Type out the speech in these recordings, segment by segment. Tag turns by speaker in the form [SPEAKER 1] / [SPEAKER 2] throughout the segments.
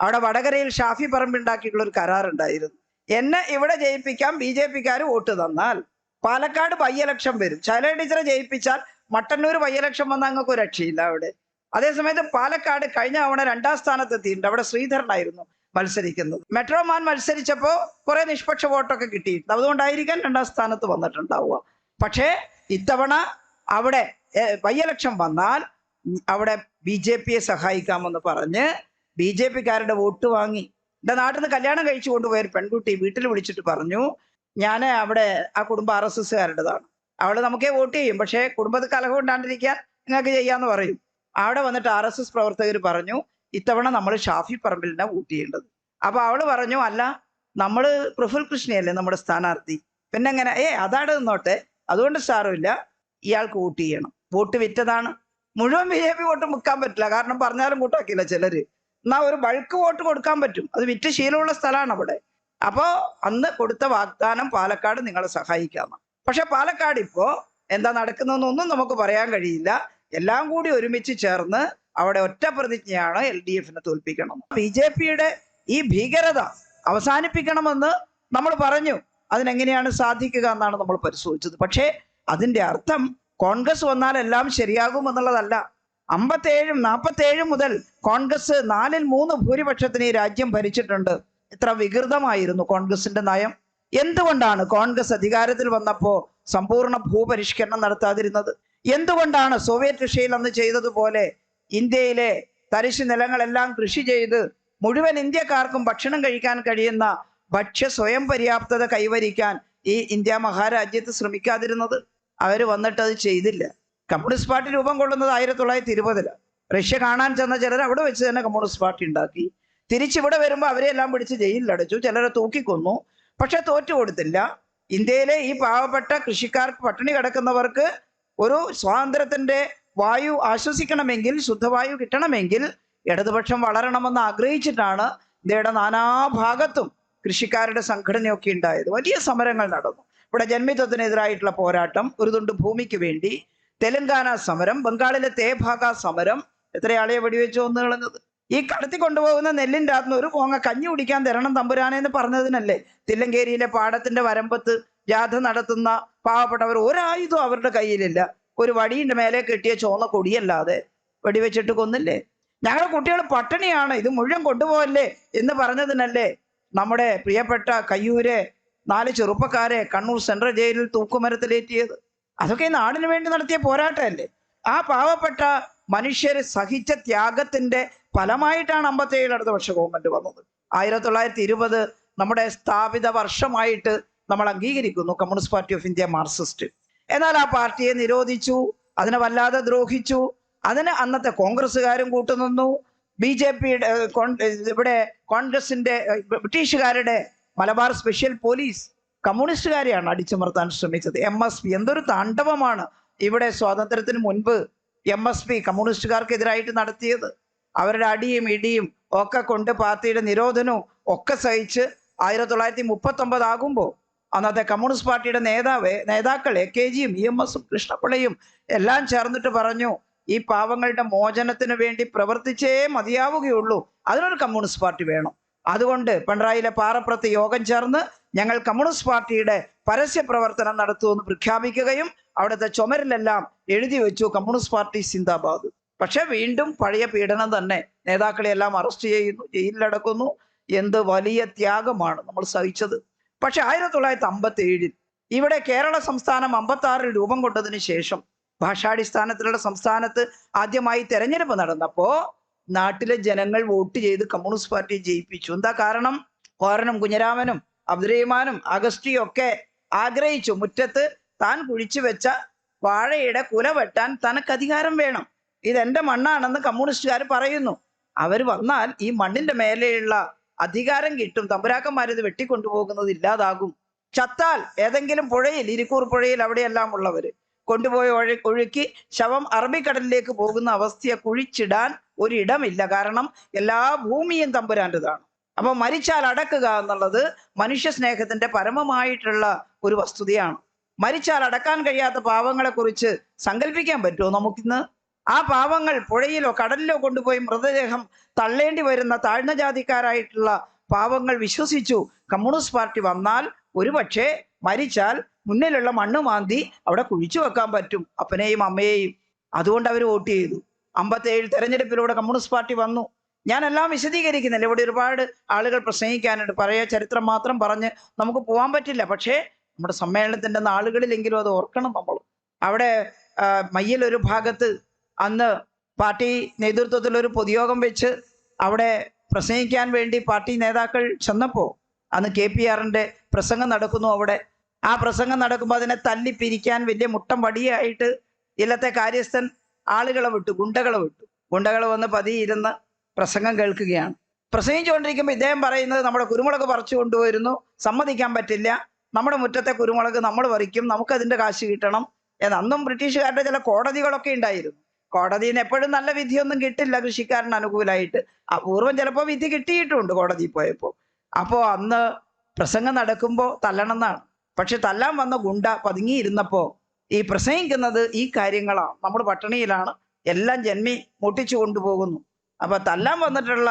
[SPEAKER 1] അവിടെ വടകരയിൽ ഷാഫി പറമ്പുണ്ടാക്കിയിട്ടുള്ള ഒരു കരാറുണ്ടായിരുന്നു. എന്നെ ഇവിടെ ജയിപ്പിക്കാൻ BJP-ക്കാർ വോട്ട് തന്നാൽ പാലക്കാട് ബൈ ഇലക്ഷൻ വരും. ശൈലജ ടീച്ചറെ ജയിപ്പിച്ചാൽ മട്ടന്നൂർ ബൈ ഇലക്ഷൻ വന്നാൽ അങ്ങക്ക് ഒരു രക്ഷയില്ല അവിടെ. അതേസമയത്ത് പാലക്കാട് കഴിഞ്ഞ തവണ 2ാം സ്ഥാനത്തെത്തിയിട്ടുണ്ട്. അവിടെ ശ്രീധരനായിരുന്നു മത്സരിക്കുന്നത്. മെട്രോമാൻ മത്സരിച്ചപ്പോൾ കുറെ നിഷ്പക്ഷ വോട്ടൊക്കെ കിട്ടിയിട്ടുണ്ട്. അതുകൊണ്ടായിരിക്കാം 2ാം സ്ഥാനത്ത് വന്നിട്ടുണ്ടാവുക. പക്ഷേ ഇത്തവണ അവിടെ ബൈ ഇലക്ഷൻ വന്നാൽ അവിടെ BJP-യെ സഹായിക്കാമെന്ന് പറഞ്ഞ് BJP-ക്കാരുടെ വോട്ട് വാങ്ങി. എൻ്റെ നാട്ടിൽ നിന്ന് കല്യാണം കഴിച്ചു കൊണ്ടുപോയ ഒരു പെൺകുട്ടി വീട്ടിൽ വിളിച്ചിട്ട് പറഞ്ഞു, ഞാൻ അവിടെ ആ കുടുംബം RSS-കാരുടേതാണ്, അവള് നമുക്കേ വോട്ട് ചെയ്യും, പക്ഷേ കുടുംബത്തിൽ കലഹം ഉണ്ടാണ്ടിരിക്കാൻ നിങ്ങൾക്ക് ചെയ്യാന്ന് പറയും. അവിടെ വന്നിട്ട് RSS പ്രവർത്തകർ പറഞ്ഞു, ഇത്തവണ നമ്മൾ ഷാഫി പറമ്പിലിനെ വോട്ട് ചെയ്യേണ്ടത്. അപ്പൊ അവള് പറഞ്ഞു, അല്ല നമ്മള് പ്രഫുൽ കൃഷ്ണയല്ലേ നമ്മുടെ സ്ഥാനാർത്ഥി, പിന്നെ എങ്ങനെ? അതാണ് നിന്നോട്ടെ, അതുകൊണ്ട് സാരമില്ല, ഇയാൾക്ക് വോട്ട് ചെയ്യണം. വോട്ട് വിറ്റതാണ്. മുഴുവൻ BJP വോട്ട് മുക്കാൻ പറ്റില്ല, കാരണം പറഞ്ഞാലും കൂട്ടാക്കില്ല ചിലര്. എന്നാൽ ഒരു ബൾക്ക് വോട്ട് കൊടുക്കാൻ പറ്റും. അത് വിറ്റ് ശീലമുള്ള സ്ഥലമാണ് അവിടെ. അപ്പോ അന്ന് കൊടുത്ത വാഗ്ദാനം പാലക്കാട് നിങ്ങളെ സഹായിക്കാമെന്ന്. പക്ഷെ പാലക്കാട് ഇപ്പോ എന്താ നടക്കുന്നതെന്നൊന്നും നമുക്ക് പറയാൻ കഴിയില്ല. എല്ലാം കൂടി ഒരുമിച്ച് ചേർന്ന് അവിടെ ഒറ്റ പ്രതിജ്ഞയാണ് LDF-നെ തോൽപ്പിക്കണം. BJP-യുടെ ഈ ഭീകരത അവസാനിപ്പിക്കണമെന്ന് നമ്മൾ പറഞ്ഞു. അതിനെങ്ങനെയാണ് സാധിക്കുക എന്നാണ് നമ്മൾ പരിശോധിച്ചത്. പക്ഷേ അതിന്റെ അർത്ഥം കോൺഗ്രസ് വന്നാൽ എല്ലാം ശരിയാകും എന്നുള്ളതല്ല. 47 മുതൽ കോൺഗ്രസ് 4/3 ഭൂരിപക്ഷത്തിന് ഈ രാജ്യം ഭരിച്ചിട്ടുണ്ട്. ഇത്ര വികൃതമായിരുന്നു കോൺഗ്രസിന്റെ നയം. എന്തുകൊണ്ടാണ് കോൺഗ്രസ് അധികാരത്തിൽ വന്നപ്പോ സമ്പൂർണ്ണ ഭൂപരിഷ്കരണം നടത്താതിരുന്നത്? എന്തുകൊണ്ടാണ് സോവിയറ്റ് റഷ്യയിൽ അന്ന് ചെയ്തതുപോലെ ഇന്ത്യയിലെ തരിശു നിലങ്ങളെല്ലാം കൃഷി ചെയ്ത് മുഴുവൻ ഇന്ത്യക്കാർക്കും ഭക്ഷണം കഴിക്കാൻ കഴിയുന്ന ഭക്ഷ്യ സ്വയം പര്യാപ്തത കൈവരിക്കാൻ ഈ ഇന്ത്യ മഹാരാജ്യത്ത് ശ്രമിക്കാതിരുന്നത്? അവർ വന്നിട്ട് അത് ചെയ്തില്ല. കമ്മ്യൂണിസ്റ്റ് പാർട്ടി രൂപം കൊള്ളുന്നത് 1920-ലാണ്. റഷ്യ കാണാൻ ചെന്ന ചിലർ അവിടെ വെച്ച് തന്നെ കമ്മ്യൂണിസ്റ്റ് പാർട്ടി ഉണ്ടാക്കി. തിരിച്ചിവിടെ വരുമ്പോൾ അവരെ എല്ലാം പിടിച്ച് ജയിലിലടച്ചു, ചിലരെ തൂക്കിക്കൊന്നു. പക്ഷെ തോറ്റു കൊടുത്തില്ല. ഇന്ത്യയിലെ ഈ പാവപ്പെട്ട കൃഷിക്കാർക്ക്, പട്ടിണി കിടക്കുന്നവർക്ക് ഒരു സ്വാതന്ത്ര്യത്തിന്റെ വായു ആശ്വസിക്കണമെങ്കിൽ, ശുദ്ധവായു കിട്ടണമെങ്കിൽ ഇടതുപക്ഷം വളരണമെന്ന് ആഗ്രഹിച്ചിട്ടാണ് ഇന്ത്യയുടെ നാനാഭാഗത്തും കൃഷിക്കാരുടെ സംഘടനയൊക്കെ ഉണ്ടായത്. വലിയ സമരങ്ങൾ നടന്നു. ഇവിടെ ജന്മിത്വത്തിനെതിരായിട്ടുള്ള പോരാട്ടം, ഒരു തുണ്ട് ഭൂമിക്ക് വേണ്ടി, തെലങ്കാന സമരം, ബംഗാളിലെ തേഭാഗ സമരം, എത്രയാളെ വെടിവെച്ച് കൊന്നു കളഞ്ഞത്. ഈ കടത്തി കൊണ്ടുപോകുന്ന നെല്ലിൻ്റെ അകത്തുനിന്ന് ഒരു കോങ്ങ കഞ്ഞി കുടിക്കാൻ തരണം തമ്പുരാനെ എന്ന് പറഞ്ഞതിനല്ലേ തില്ലങ്കേരിയിലെ പാടത്തിന്റെ വരമ്പത്ത് ജാഥ നടത്തുന്ന പാവപ്പെട്ടവർ ഒരായുധം അവരുടെ കയ്യിലില്ല, ഒരു വടിയുടെ മേലെ കെട്ടിയ ചുവന്ന കൊടിയല്ലാതെ വെടിവെച്ചിട്ട് കൊന്നില്ലേ? ഞങ്ങളുടെ കുട്ടികൾ പട്ടിണിയാണ്, ഇത് മുഴുവൻ കൊണ്ടുപോകല്ലേ എന്ന് പറഞ്ഞതിനല്ലേ നമ്മുടെ പ്രിയപ്പെട്ട കയ്യൂരെ 4 ചെറുപ്പക്കാരെ കണ്ണൂർ സെൻട്രൽ ജയിലിൽ തൂക്കുമരത്തിലേറ്റിയത്? അതൊക്കെ നാടിന് വേണ്ടി നടത്തിയ പോരാട്ടമല്ലേ? ആ പാവപ്പെട്ട മനുഷ്യർ സഹിച്ച ത്യാഗത്തിന്റെ ഫലമായിട്ടാണ് 57 ഇടതുപക്ഷ ഗവൺമെന്റ് വന്നത്. 1920 നമ്മുടെ സ്ഥാപിത വർഷമായിട്ട് നമ്മൾ അംഗീകരിക്കുന്നു communist party of India Marxist. എന്നാൽ ആ പാർട്ടിയെ നിരോധിച്ചു, അതിനെ വല്ലാതെ ദ്രോഹിച്ചു. അതിന് അന്നത്തെ കോൺഗ്രസ്സുകാരും കൂട്ടുനിന്നു. BJP-യുടെ ഇവിടെ കോൺഗ്രസിന്റെ ബ്രിട്ടീഷുകാരുടെ മലബാർ സ്പെഷ്യൽ പോലീസ് കമ്മ്യൂണിസ്റ്റുകാരെയാണ് അടിച്ചമർത്താൻ ശ്രമിച്ചത്. MSP എന്തൊരു താണ്ഡവമാണ് ഇവിടെ സ്വാതന്ത്ര്യത്തിന് മുൻപ് MSP കമ്മ്യൂണിസ്റ്റുകാർക്കെതിരായിട്ട് നടത്തിയത്. അവരുടെ അടിയും ഇടിയും ഒക്കെ കൊണ്ട് പാർട്ടിയുടെ നിരോധനവും ഒക്കെ സഹിച്ച് 1939 ആകുമ്പോൾ അന്നത്തെ കമ്മ്യൂണിസ്റ്റ് പാർട്ടിയുടെ നേതാക്കൾ AKG-യും EMS-ഉം കൃഷ്ണപിള്ളയും എല്ലാം ചേർന്നിട്ട് പറഞ്ഞു, ഈ പാവങ്ങളുടെ മോചനത്തിന് വേണ്ടി പ്രവർത്തിച്ചേ മതിയാവുകയുള്ളൂ, അതിനൊരു കമ്മ്യൂണിസ്റ്റ് പാർട്ടി വേണം. അതുകൊണ്ട് പിണറായിയിലെ പാറപ്പുറത്ത് യോഗം ചേർന്ന് ഞങ്ങൾ കമ്മ്യൂണിസ്റ്റ് പാർട്ടിയുടെ പരസ്യ പ്രവർത്തനം നടത്തുമെന്ന് പ്രഖ്യാപിക്കുകയും അവിടുത്തെ ചുമരിലെല്ലാം എഴുതി വെച്ചു കമ്മ്യൂണിസ്റ്റ് പാർട്ടി സിന്ദാബാദ്. പക്ഷെ വീണ്ടും പഴയ പീഡനം തന്നെ. നേതാക്കളെ എല്ലാം അറസ്റ്റ് ചെയ്യുന്നു, ജയിലിലടക്കുന്നു. എന്ത് വലിയ ത്യാഗമാണ് നമ്മൾ സഹിച്ചത്. പക്ഷെ 1957 ഇവിടെ കേരള സംസ്ഥാനം 56 രൂപം കൊണ്ടതിന് ശേഷം ഭാഷാടിസ്ഥാനത്തിലുള്ള സംസ്ഥാനത്ത് ആദ്യമായി തെരഞ്ഞെടുപ്പ് നടന്നപ്പോ നാട്ടിലെ ജനങ്ങൾ വോട്ട് ചെയ്ത് കമ്മ്യൂണിസ്റ്റ് പാർട്ടിയെ ജയിപ്പിച്ചു. എന്താ കാരണം? കോരനും കുഞ്ഞിരാമനും അബ്ദുറഹിമാനും അഗസ്റ്റിയും ഒക്കെ ആഗ്രഹിച്ചു, മുറ്റത്ത് താൻ കുഴിച്ചു വെച്ച വാഴയുടെ കുല വെട്ടാൻ തനക്ക് അധികാരം വേണം, ഇതെന്റെ മണ്ണാണെന്ന് കമ്മ്യൂണിസ്റ്റുകാർ പറയുന്നു. അവർ വന്നാൽ ഈ മണ്ണിന്റെ മേലെയുള്ള അധികാരം കിട്ടും, തമ്പുരാക്കന്മാരിത് വെട്ടിക്കൊണ്ടുപോകുന്നത് ഇല്ലാതാകും. ചത്താൽ ഏതെങ്കിലും പുഴയിൽ, ഇരിക്കൂർ പുഴയിൽ അവിടെയെല്ലാം ഉള്ളവര് കൊണ്ടുപോയി ഒഴുക്കി ശവം അറബിക്കടലിലേക്ക് പോകുന്ന അവസ്ഥയെ കുഴിച്ചിടാൻ ഒരിടമില്ല. കാരണം എല്ലാ ഭൂമിയും തമ്പുരാൻ്റെതാണ്. അപ്പൊ മരിച്ചാൽ അടക്കുക എന്നുള്ളത് മനുഷ്യ സ്നേഹത്തിന്റെ പരമമായിട്ടുള്ള ഒരു വസ്തുതയാണ്. മരിച്ചാൽ അടക്കാൻ കഴിയാത്ത പാവങ്ങളെ കുറിച്ച് സങ്കല്പിക്കാൻ പറ്റുമോ നമുക്കിന്ന്? ആ പാവങ്ങൾ പുഴയിലോ കടലിലോ കൊണ്ടുപോയി മൃതദേഹം തള്ളേണ്ടി വരുന്ന താഴ്ന്ന ജാതിക്കാരായിട്ടുള്ള പാവങ്ങൾ വിശ്വസിച്ചു കമ്മ്യൂണിസ്റ്റ് പാർട്ടി വന്നാൽ ഒരുപക്ഷെ മരിച്ചാൽ മുന്നിലുള്ള മണ്ണ് മാന്തി അവിടെ കുഴിച്ചു വെക്കാൻ പറ്റും അപ്പനെയും അമ്മയെയും. അതുകൊണ്ട് അവർ വോട്ട് ചെയ്തു. 57 തെരഞ്ഞെടുപ്പിലൂടെ കമ്മ്യൂണിസ്റ്റ് പാർട്ടി വന്നു. ഞാനെല്ലാം വിശദീകരിക്കുന്നില്ല, ഇവിടെ ഒരുപാട് ആളുകൾ പ്രസംഗിക്കാനുണ്ട്. പഴയ ചരിത്രം മാത്രം പറഞ്ഞ് നമുക്ക് പോകാൻ പറ്റില്ല. പക്ഷേ നമ്മുടെ സമ്മേളനത്തിന്റെ നാളുകളിലെങ്കിലും അത് ഓർക്കണം നമ്മൾ. അവിടെ മയ്യിൽ ഒരു ഭാഗത്ത് അന്ന് പാർട്ടി നേതൃത്വത്തിൽ ഒരു പൊതുയോഗം വെച്ച് അവിടെ പ്രസംഗിക്കാൻ വേണ്ടി പാർട്ടി നേതാക്കൾ ചെന്നപ്പോൾ അന്ന് KPRന്റെ പ്രസംഗം നടക്കുന്നു. അവിടെ ആ പ്രസംഗം നടക്കുമ്പോൾ അതിനെ തല്ലിപ്പിരിക്കാൻ വലിയ മുട്ടം വടിയായിട്ട് ഇല്ലത്തെ കാര്യസ്ഥൻ ആളുകളെ വിട്ടു, ഗുണ്ടകൾ വന്ന് പതിയിരുന്ന് പ്രസംഗം കേൾക്കുകയാണ്. പ്രസംഗിച്ചുകൊണ്ടിരിക്കുമ്പോൾ ഇദ്ദേഹം പറയുന്നത് നമ്മുടെ കുരുമുളക് പറിച്ചു കൊണ്ടുവരുന്നു, സമ്മതിക്കാൻ പറ്റില്ല, നമ്മുടെ മുറ്റത്തെ കുരുമുളക് നമ്മൾ പറിക്കും, നമുക്കതിന്റെ കാശ് കിട്ടണം എന്ന്. അന്നും ബ്രിട്ടീഷുകാരുടെ ചില കോടതികളൊക്കെ ഉണ്ടായിരുന്നു. കോടതിയിൽ നിന്ന് എപ്പോഴും നല്ല വിധിയൊന്നും കിട്ടില്ല കൃഷിക്കാരന് അനുകൂലമായിട്ട്. അപൂർവം ചിലപ്പോൾ വിധി കിട്ടിയിട്ടുണ്ട് കോടതി പോയപ്പോൾ. അപ്പോൾ അന്ന് പ്രസംഗം നടക്കുമ്പോൾ തല്ലണം എന്നാണ്. പക്ഷെ തല്ലാൻ വന്ന ഗുണ്ട പതുങ്ങിയിരുന്നപ്പോൾ ഈ പ്രസംഗിക്കുന്നത് ഈ കാര്യങ്ങളാണ്, നമ്മൾ പട്ടിണിയിലാണ്, എല്ലാം ജന്മി മുട്ടിച്ചു കൊണ്ടുപോകുന്നു. അപ്പൊ തല്ലാൻ വന്നിട്ടുള്ള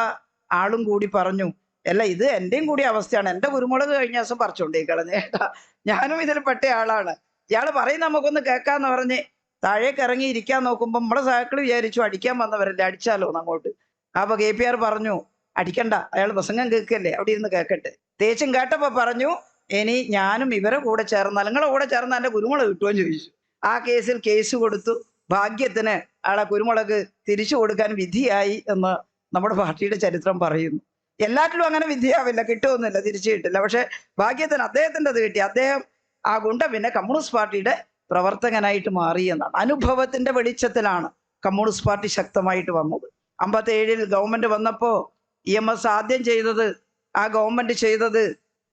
[SPEAKER 1] ആളും കൂടി പറഞ്ഞു, അല്ല ഇത് എന്റെയും കൂടി അവസ്ഥയാണ്, എന്റെ കുരുമുളക് കഴിഞ്ഞ ദിവസം പറിച്ചോണ്ടേ കളഞ്ഞേട്ടാ, ഞാനും ഇതിൽ പെട്ട ആളാണ്, ഇയാൾ പറയും നമുക്കൊന്ന് കേൾക്കാന്ന് പറഞ്ഞ് താഴേക്ക് ഇറങ്ങി ഇരിക്കാൻ നോക്കുമ്പോൾ നമ്മുടെ സഹാക്കൾ വിചാരിച്ചു അടിക്കാൻ വന്നവരല്ലേ, അടിച്ചാലോ അങ്ങോട്ട്. അപ്പൊ KPR പറഞ്ഞു അടിക്കണ്ട, അയാൾ പ്രസംഗം കേൾക്കല്ലേ, അവിടെ ഇരുന്ന് കേൾക്കട്ടെ. തേച്ചും കേട്ടപ്പോ പറഞ്ഞു ഇനി ഞാനും ഇവരെ കൂടെ ചേർന്നാൽ, നിങ്ങളെ കൂടെ ചേർന്നാൽ എന്റെ കുരുമുളക് കിട്ടുമെന്ന് ചോദിച്ചു. ആ കേസിൽ കേസ് കൊടുത്തു. ഭാഗ്യത്തിന് അയാളെ കുരുമുളക് തിരിച്ചു കൊടുക്കാൻ വിധിയായി എന്ന് നമ്മുടെ പാർട്ടിയുടെ ചരിത്രം പറയുന്നു. എല്ലാറ്റിലും അങ്ങനെ വിധിയാവില്ല, കിട്ടുമെന്നില്ല, തിരിച്ചു കിട്ടില്ല. പക്ഷെ ഭാഗ്യത്തിന് അദ്ദേഹത്തിന്റെ അത് കിട്ടി. അദ്ദേഹം ആ ഗുണ്ട പിന്നെ കമ്മ്യൂണിസ്റ്റ് പാർട്ടിയുടെ പ്രവർത്തകനായിട്ട് മാറി എന്നാണ്. അനുഭവത്തിന്റെ വെളിച്ചത്തിലാണ് കമ്മ്യൂണിസ്റ്റ് പാർട്ടി ശക്തമായിട്ട് വന്നത്. 57 ഗവൺമെന്റ് വന്നപ്പോ EMS ആദ്യം ചെയ്തത്, ആ ഗവൺമെന്റ് ചെയ്തത്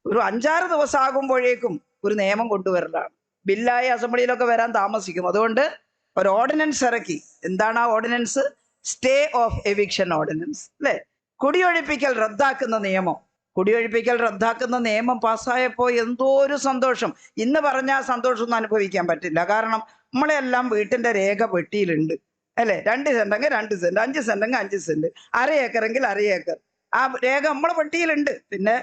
[SPEAKER 1] ഒരു 5-6 ദിവസം ആകുമ്പോഴേക്കും ഒരു നിയമം കൊണ്ടുവരലാണ്. ബില്ലായി അസംബ്ലിയിലൊക്കെ വരാൻ താമസിക്കും. അതുകൊണ്ട് ഒരു ഓർഡിനൻസ് ഇറക്കി. എന്താണ് ആ ordinance? Stay of eviction ordinance, അല്ലെ? കുടിയൊഴിപ്പിക്കൽ റദ്ദാക്കുന്ന നിയമം. കുടിയൊഴിപ്പിക്കൽ റദ്ദാക്കുന്ന നിയമം പാസ്സായപ്പോൾ എന്തോ ഒരു സന്തോഷം. ഇന്ന് പറഞ്ഞാൽ ആ സന്തോഷം ഒന്നും അനുഭവിക്കാൻ പറ്റില്ല. കാരണം നമ്മളെല്ലാം വീട്ടിന്റെ രേഖ പെട്ടിയിലുണ്ട്, അല്ലെ? 2 സെന്റെങ്കിൽ 2 സെന്റ്, 5 സെന്റെങ്കിൽ 5 സെന്റ്, 1/2 ഏക്കറെങ്കിൽ 1/2 ഏക്കർ, ആ രേഖ നമ്മളെ പെട്ടിയിലുണ്ട്. പിന്നെ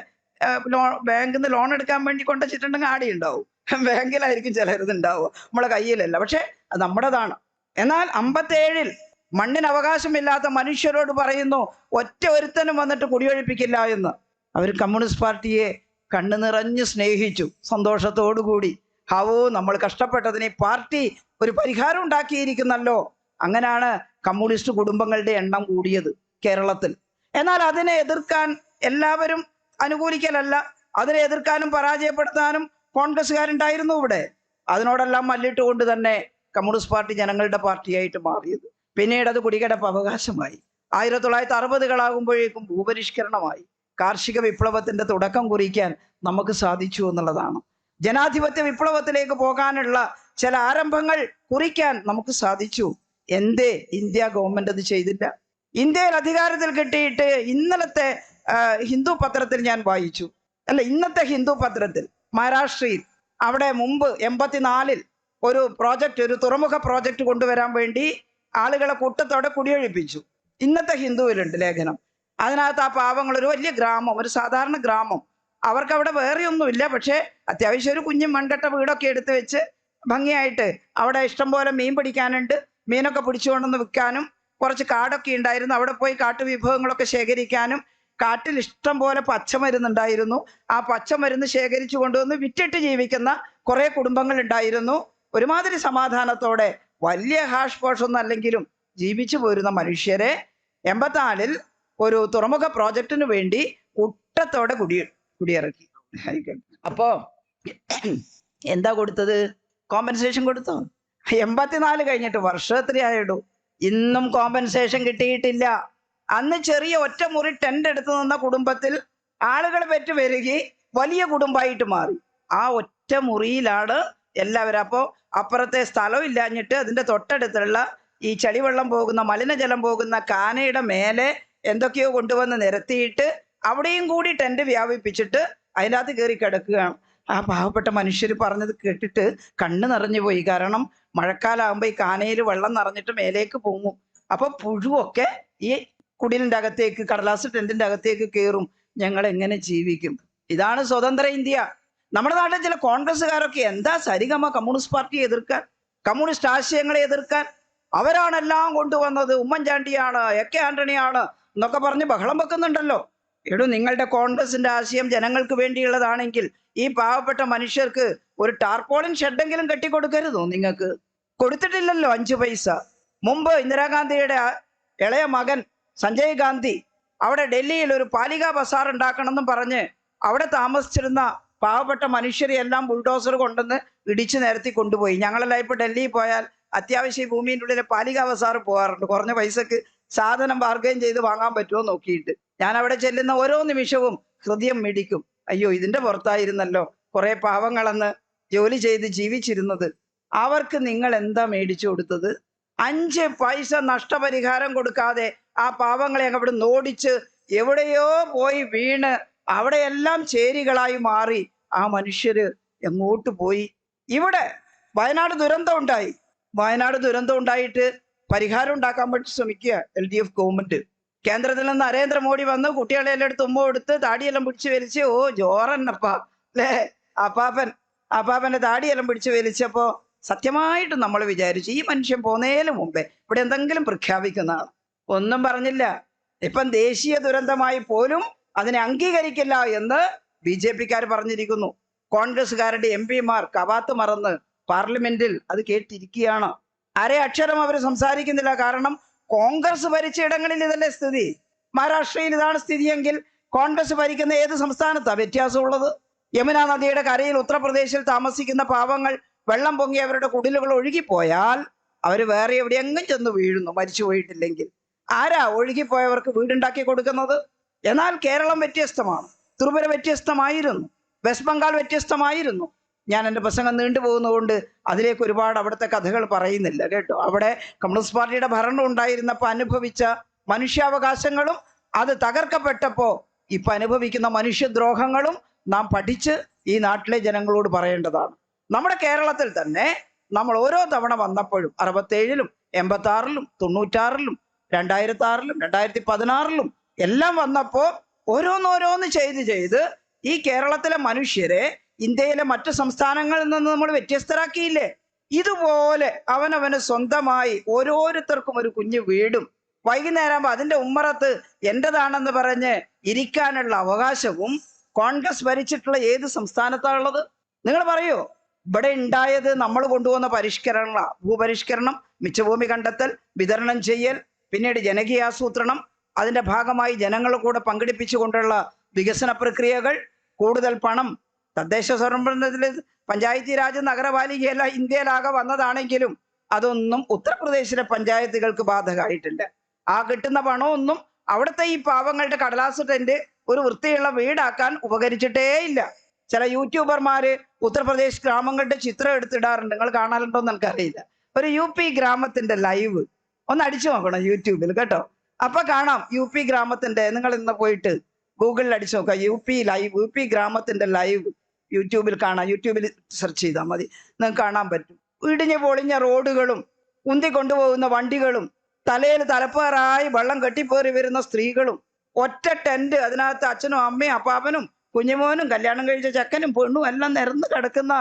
[SPEAKER 1] ബാങ്കിൽ നിന്ന് ലോൺ എടുക്കാൻ വേണ്ടി കൊണ്ടുവച്ചിട്ടുണ്ടെങ്കിൽ ആടി ഉണ്ടാവും, ബാങ്കിലായിരിക്കും ചിലരത് ഉണ്ടാവുക, നമ്മളെ കയ്യിലല്ല. പക്ഷെ അത് നമ്മുടേതാണ്. എന്നാൽ 57 മണ്ണിന് അവകാശമില്ലാത്ത മനുഷ്യരോട് പറയുന്നു ഒറ്റ ഒരുത്തനും വന്നിട്ട് കുടിയൊഴിപ്പിക്കില്ല എന്ന്. അവർ കമ്മ്യൂണിസ്റ്റ് പാർട്ടിയെ കണ്ണു നിറഞ്ഞ് സ്നേഹിച്ചു, സന്തോഷത്തോടുകൂടി. ഹാവോ, നമ്മൾ കഷ്ടപ്പെട്ടതിന് പാർട്ടി ഒരു പരിഹാരം ഉണ്ടാക്കിയിരിക്കുന്നല്ലോ. അങ്ങനെയാണ് കമ്മ്യൂണിസ്റ്റ് കുടുംബങ്ങളുടെ എണ്ണം കൂടിയത് കേരളത്തിൽ. എന്നാൽ അതിനെ എതിർക്കാൻ എല്ലാവരും അനുകൂലിക്കലല്ല, അതിനെ എതിർക്കാനും പരാജയപ്പെടുത്താനും കോൺഗ്രസ്സുകാരുണ്ടായിരുന്നു ഇവിടെ. അതിനോടെല്ലാം മല്ലിട്ട് കൊണ്ട് തന്നെ കമ്മ്യൂണിസ്റ്റ് പാർട്ടി ജനങ്ങളുടെ പാർട്ടിയായിട്ട് മാറിയത്. പിന്നീട് അത് കുടികിടപ്പ് അവകാശമായി. 1960-കളാകുമ്പോഴേക്കും ഭൂപരിഷ്കരണമായി. കാർഷിക വിപ്ലവത്തിന്റെ തുടക്കം കുറിക്കാൻ നമുക്ക് സാധിച്ചു എന്നുള്ളതാണ്. ജനാധിപത്യ വിപ്ലവത്തിലേക്ക് പോകാനുള്ള ചില ആരംഭങ്ങൾ കുറിക്കാൻ നമുക്ക് സാധിച്ചു. എന്തേ ഇന്ത്യ ഗവൺമെന്റ് അത് ചെയ്തില്ല? ഇന്ത്യയിൽ അധികാരത്തിൽ കിട്ടിയിട്ട് ഇന്നലത്തെ ഹിന്ദു പത്രത്തിൽ ഞാൻ വായിച്ചു, അല്ല ഇന്നത്തെ ഹിന്ദു പത്രത്തിൽ, മഹാരാഷ്ട്രയിൽ അവിടെ മുമ്പ് 84-ൽ ഒരു പ്രോജക്റ്റ്, ഒരു തുറമുഖ പ്രോജക്റ്റ് കൊണ്ടുവരാൻ വേണ്ടി ആളുകളെ കൂട്ടത്തോടെ കുടിയൊഴിപ്പിച്ചു. ഇന്നത്തെ ഹിന്ദുവിലുണ്ട് ലേഖനം. അതിനകത്ത് ആ പാവങ്ങൾ, ഒരു വലിയ ഗ്രാമം, ഒരു സാധാരണ ഗ്രാമം, അവർക്ക് അവിടെ വേറെ ഒന്നുമില്ല, പക്ഷേ അത്യാവശ്യം ഒരു കുഞ്ഞു മൺകട്ട വീടൊക്കെ എടുത്തു വെച്ച് ഭംഗിയായിട്ട് അവിടെ ഇഷ്ടം പോലെ മീൻ പിടിക്കാനുണ്ട്, മീനൊക്കെ പിടിച്ചുകൊണ്ടൊന്ന് വിൽക്കാനും കുറച്ച് കാടൊക്കെ ഉണ്ടായിരുന്നു. അവിടെ പോയി കാട്ടുവിഭവങ്ങളൊക്കെ ശേഖരിക്കാനും, കാട്ടിൽ ഇഷ്ടം പോലെ പച്ചമരുന്നുണ്ടായിരുന്നു. ആ പച്ചമരുന്ന് ശേഖരിച്ചു കൊണ്ടുവന്ന് വിറ്റിട്ട് ജീവിക്കുന്ന കുറെ കുടുംബങ്ങൾ ഉണ്ടായിരുന്നു. ഒരുമാതിരി സമാധാനത്തോടെ, വലിയ ഹാഷ് പോഷൊന്നും അല്ലെങ്കിലും ജീവിച്ചു പോരുന്ന മനുഷ്യരെ 84-ൽ ഒരു തുറമുഖ പ്രോജക്റ്റിന് വേണ്ടി കൂട്ടത്തോടെ കുടിയിറക്കി. അപ്പോ എന്താ കൊടുത്തത്? കോമ്പൻസേഷൻ കൊടുത്തോ? 84 കഴിഞ്ഞിട്ട് വർഷം എത്രയായിടൂ, ഇന്നും കോമ്പൻസേഷൻ കിട്ടിയിട്ടില്ല. അന്ന് ചെറിയ ഒറ്റ മുറി ടെന്റ് എടുത്തു നിന്ന കുടുംബത്തിൽ ആളുകൾ പെറ്റു വരികി വലിയ കുടുംബമായിട്ട് മാറി. ആ ഒറ്റ മുറിയിലാണ് എല്ലാവരും. അപ്പോൾ അപ്പുറത്തെ സ്ഥലം ഇല്ലാഞ്ഞിട്ട് അതിന്റെ തൊട്ടടുത്തുള്ള ഈ ചളിവെള്ളം പോകുന്ന, മലിനജലം പോകുന്ന കാനയുടെ മേലെ എന്തൊക്കെയോ കൊണ്ടുവന്ന് നിരത്തിയിട്ട് അവിടെയും കൂടി ടെന്റ് വ്യാപിപ്പിച്ചിട്ട് അതിനകത്ത് കയറി കിടക്കുകയാണ്. ആ പാവപ്പെട്ട മനുഷ്യർ പറഞ്ഞത് കേട്ടിട്ട് കണ്ണ് നിറഞ്ഞു പോയി. കാരണം മഴക്കാലാകുമ്പോ ഈ കാനയിൽ വെള്ളം നിറഞ്ഞിട്ട് മേലേക്ക് പൊങ്ങും. അപ്പൊ പുഴുവൊക്കെ ഈ കുടിലിന്റെ അകത്തേക്ക്, കടലാസ് ടെന്റിന്റെ അകത്തേക്ക് കയറും. ഞങ്ങൾ എങ്ങനെ ജീവിക്കും? ഇതാണ് സ്വതന്ത്ര ഇന്ത്യ. നമ്മുടെ നാട്ടിൽ ചില കോൺഗ്രസ്സുകാരൊക്കെ എന്താ സരിഗമ കമ്മ്യൂണിസ്റ്റ് പാർട്ടിയെ എതിർക്കാൻ, കമ്മ്യൂണിസ്റ്റ് ആശയങ്ങളെ എതിർക്കാൻ. അവരാണെല്ലാം കൊണ്ടുവന്നത്, ഉമ്മൻചാണ്ടിയാണ്, എ.കെ. ആന്റണിയാണ് എന്നൊക്കെ പറഞ്ഞ് ബഹളം വെക്കുന്നുണ്ടല്ലോ. എടോ, നിങ്ങളുടെ കോൺഗ്രസിന്റെ ആശയം ജനങ്ങൾക്ക് വേണ്ടിയുള്ളതാണെങ്കിൽ ഈ പാവപ്പെട്ട മനുഷ്യർക്ക് ഒരു ടാർപോളിൻ ഷെഡെങ്കിലും കെട്ടിക്കൊടുക്കരുതോ? നിങ്ങൾക്ക് കൊടുത്തിട്ടില്ലല്ലോ 5 പൈസ. മുമ്പ് ഇന്ദിരാഗാന്ധിയുടെ ഇളയ മകൻ സഞ്ജയ് ഗാന്ധി അവിടെ ഡൽഹിയിൽ ഒരു പാലിക ബസാർ ഉണ്ടാക്കണമെന്നും പറഞ്ഞ് അവിടെ താമസിച്ചിരുന്ന പാവപ്പെട്ട മനുഷ്യരെ എല്ലാം ബുൾഡോസർ കൊണ്ടുവന്ന് ഇടിച്ചു നിരത്തി കൊണ്ടുപോയി. ഞങ്ങളെല്ലാം ഇപ്പൊ ഡൽഹിയിൽ പോയാൽ അത്യാവശ്യം ഭൂമിൻ്റെ ഉള്ളിലെ പാലിക ബസാർ പോകാറുണ്ട്. കുറഞ്ഞ പൈസക്ക് സാധനം ബാർഗൈൻ ചെയ്ത് വാങ്ങാൻ പറ്റുമോ നോക്കിയിട്ട്. ഞാൻ അവിടെ ചെല്ലുന്ന ഓരോ നിമിഷവും ഹൃദയം മിടിക്കും. അയ്യോ, ഇതിന്റെ പുറത്തായിരുന്നല്ലോ കുറെ പാവങ്ങളെന്ന് ജോലി ചെയ്ത് ജീവിച്ചിരുന്നത്. അവർക്ക് നിങ്ങൾ എന്താ മേടിച്ചു കൊടുത്തത്? 5 പൈസ നഷ്ടപരിഹാരം കൊടുക്കാതെ ആ പാവങ്ങളെ അവിടെ ഓടിച്ച് എവിടെയോ പോയി വീണ് അവിടെയെല്ലാം ചേരികളായി മാറി. ആ മനുഷ്യര് എങ്ങോട്ട് പോയി? ഇവിടെ വയനാട് ദുരന്തം ഉണ്ടായി. വയനാട് ദുരന്തം ഉണ്ടായിട്ട് പരിഹാരം ഉണ്ടാക്കാൻ വേണ്ടി ശ്രമിക്കുക LDF ഗവൺമെന്റ്. കേന്ദ്രത്തിൽ നിന്ന് നരേന്ദ്രമോദി വന്ന് കുട്ടികളെ എല്ലാം എടുത്ത് ഉമ്മ കൊടുത്ത് താടിയെല്ലാം പിടിച്ചു വലിച്ച്, ഓ ജോറന്നപ്പ അല്ലേ അപ്പാപ്പന്റെ താടിയെല്ലാം പിടിച്ചു വലിച്ചപ്പോ സത്യമായിട്ട് നമ്മൾ വിചാരിച്ചു ഈ മനുഷ്യൻ പോന്നേലും മുമ്പേ ഇവിടെ എന്തെങ്കിലും പ്രഖ്യാപിക്കുന്നതാണ്. ഒന്നും പറഞ്ഞില്ല. ഇപ്പം ദേശീയ ദുരന്തമായി പോലും അതിനെ അംഗീകരിക്കില്ല എന്ന് BJP-ക്കാർ പറഞ്ഞിരിക്കുന്നു. കോൺഗ്രസ്സുകാരുടെ MP-മാർ കവാത്ത് മറന്ന് പാർലമെന്റിൽ അത് കേട്ടിരിക്കുകയാണ്. അര അക്ഷരം അവർ സംസാരിക്കുന്നില്ല. കാരണം കോൺഗ്രസ് ഭരിച്ച ഇടങ്ങളിൽ ഇതല്ലേ സ്ഥിതി. മഹാരാഷ്ട്രയിൽ ഇതാണ് സ്ഥിതിയെങ്കിൽ കോൺഗ്രസ് ഭരിക്കുന്ന ഏത് സംസ്ഥാനത്താണ് വ്യത്യാസമുള്ളത്? യമുന നദിയുടെ കരയിൽ ഉത്തർപ്രദേശിൽ താമസിക്കുന്ന പാവങ്ങൾ വെള്ളം പൊങ്ങി അവരുടെ കുടിലുകൾ ഒഴുകിപ്പോയാൽ അവർ വേറെ എവിടെയെങ്കിലും ചെന്ന് വീഴുന്നു, മരിച്ചു പോയിട്ടില്ലെങ്കിൽ. ആരാ ഒഴുകിപ്പോയവർക്ക് വീടുണ്ടാക്കി കൊടുക്കുന്നത്? എന്നാൽ കേരളം വ്യത്യസ്തമാണ്. ത്രിപുര വ്യത്യസ്തമായിരുന്നു, വെസ്റ്റ് ബംഗാൾ വ്യത്യസ്തമായിരുന്നു. ഞാൻ എൻ്റെ പ്രസംഗം നീണ്ടുപോകുന്നതുകൊണ്ട് അതിലേക്ക് ഒരുപാട് അവിടുത്തെ കഥകൾ പറയുന്നില്ല കേട്ടോ. അവിടെ കമ്മ്യൂണിസ്റ്റ് പാർട്ടിയുടെ ഭരണം ഉണ്ടായിരുന്നപ്പോൾ അനുഭവിച്ച മനുഷ്യാവകാശങ്ങളും അത് തകർക്കപ്പെട്ടപ്പോൾ ഇപ്പം അനുഭവിക്കുന്ന മനുഷ്യദ്രോഹങ്ങളും നാം പഠിച്ച് ഈ നാട്ടിലെ ജനങ്ങളോട് പറയേണ്ടതാണ്. നമ്മുടെ കേരളത്തിൽ തന്നെ നമ്മൾ ഓരോ തവണ വന്നപ്പോഴും 67-ലും 86-ലും 96-ലും 2006-ലും 2016-ലും എല്ലാം വന്നപ്പോൾ ഓരോന്നോരോന്ന് ചെയ്ത് ഈ കേരളത്തിലെ മനുഷ്യരെ ഇന്ത്യയിലെ മറ്റു സംസ്ഥാനങ്ങളിൽ നിന്ന് നമ്മൾ വ്യത്യസ്തരാക്കിയില്ലേ? ഇതുപോലെ അവനവന് സ്വന്തമായി ഓരോരുത്തർക്കും ഒരു കുഞ്ഞു വീടും വൈകുന്നേരം അതിന്റെ ഉമ്മറത്ത് എന്റേതാണെന്ന് പറഞ്ഞ് ഇരിക്കാനുള്ള അവകാശവും കോൺഗ്രസ് ഭരിച്ചിട്ടുള്ള ഏത് സംസ്ഥാനത്താണുള്ളത്? നിങ്ങൾ പറയൂ. ഇവിടെ ഉണ്ടായത് നമ്മൾ കൊണ്ടുവന്ന പരിഷ്കരണങ്ങളാണ്. ഭൂപരിഷ്കരണം, മിച്ചഭൂമി കണ്ടെത്തൽ, വിതരണം ചെയ്യൽ, പിന്നീട് ജനകീയാസൂത്രണം, അതിന്റെ ഭാഗമായി ജനങ്ങളെ കൂടെ പങ്കെടുപ്പിച്ചുകൊണ്ടുള്ള വികസന പ്രക്രിയകൾ, കൂടുതൽ പണം തദ്ദേശ സ്വയംഭരണത്തിൽ പഞ്ചായത്തി രാജ് നഗരപാലികയല്ല ഇന്ത്യയിലാകെ വന്നതാണെങ്കിലും അതൊന്നും ഉത്തർപ്രദേശിലെ പഞ്ചായത്തുകൾക്ക് ബാധകമായിട്ടില്ല. ആ കിട്ടുന്ന പണമൊന്നും അവിടുത്തെ ഈ പാവങ്ങളുടെ കടലാസ് ടെന്റ് ഒരു വൃത്തിയുള്ള വീടാക്കാൻ ഉപകരിച്ചിട്ടേ ഇല്ല. ചില യൂട്യൂബർമാര് ഉത്തർപ്രദേശ് ഗ്രാമങ്ങളുടെ ചിത്രം എടുത്തിടാറുണ്ട്. നിങ്ങൾ കാണാറുണ്ടോ എന്ന് എനിക്കറിയില്ല. ഒരു UP ഗ്രാമത്തിന്റെ ലൈവ് ഒന്ന് അടിച്ചു നോക്കണം യൂട്യൂബിൽ കേട്ടോ. അപ്പൊ കാണാം UP ഗ്രാമത്തിന്റെ. നിങ്ങൾ ഇന്ന് പോയിട്ട് ഗൂഗിളിൽ അടിച്ചു നോക്കാം UP ഗ്രാമത്തിന്റെ ലൈവ് യൂട്യൂബിൽ കാണാം. യൂട്യൂബിൽ സെർച്ച് ചെയ്താൽ മതി, നിങ്ങൾക്ക് കാണാൻ പറ്റും. ഇടിഞ്ഞ് പൊളിഞ്ഞ റോഡുകളും ഉന്തി കൊണ്ടുപോകുന്ന വണ്ടികളും തലയിൽ തലപ്പാറായി വെള്ളം കെട്ടിപ്പേറി വരുന്ന സ്ത്രീകളും ഒറ്റ ടെന്റ്, അതിനകത്ത് അച്ഛനും അമ്മയും അപ്പാപ്പനും കുഞ്ഞുമോനും കല്യാണം കഴിച്ച ചെക്കനും പെണ്ണും എല്ലാം നിരന്ന് കിടക്കുന്ന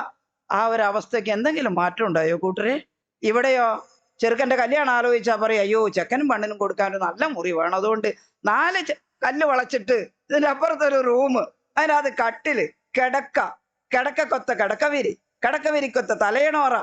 [SPEAKER 1] ആ ഒരു അവസ്ഥയ്ക്ക് എന്തെങ്കിലും മാറ്റം ഉണ്ടായോ കൂട്ടരെ? ഇവിടെയോ ചെറുക്കൻ്റെ കല്യാണം ആലോചിച്ചാൽ പറയും, അയ്യോ ചെക്കനും പെണ്ണിനും കൊടുക്കാൻ നല്ല മുറി വേണം, അതുകൊണ്ട് 4 കല്ല് വളച്ചിട്ട് ഇതിൻ്റെ അപ്പുറത്തൊരു റൂം, അതിനകത്ത് കട്ടില്, കിടക്കൊത്ത കിടക്കവിരിക്കൊത്ത തലയണോറ.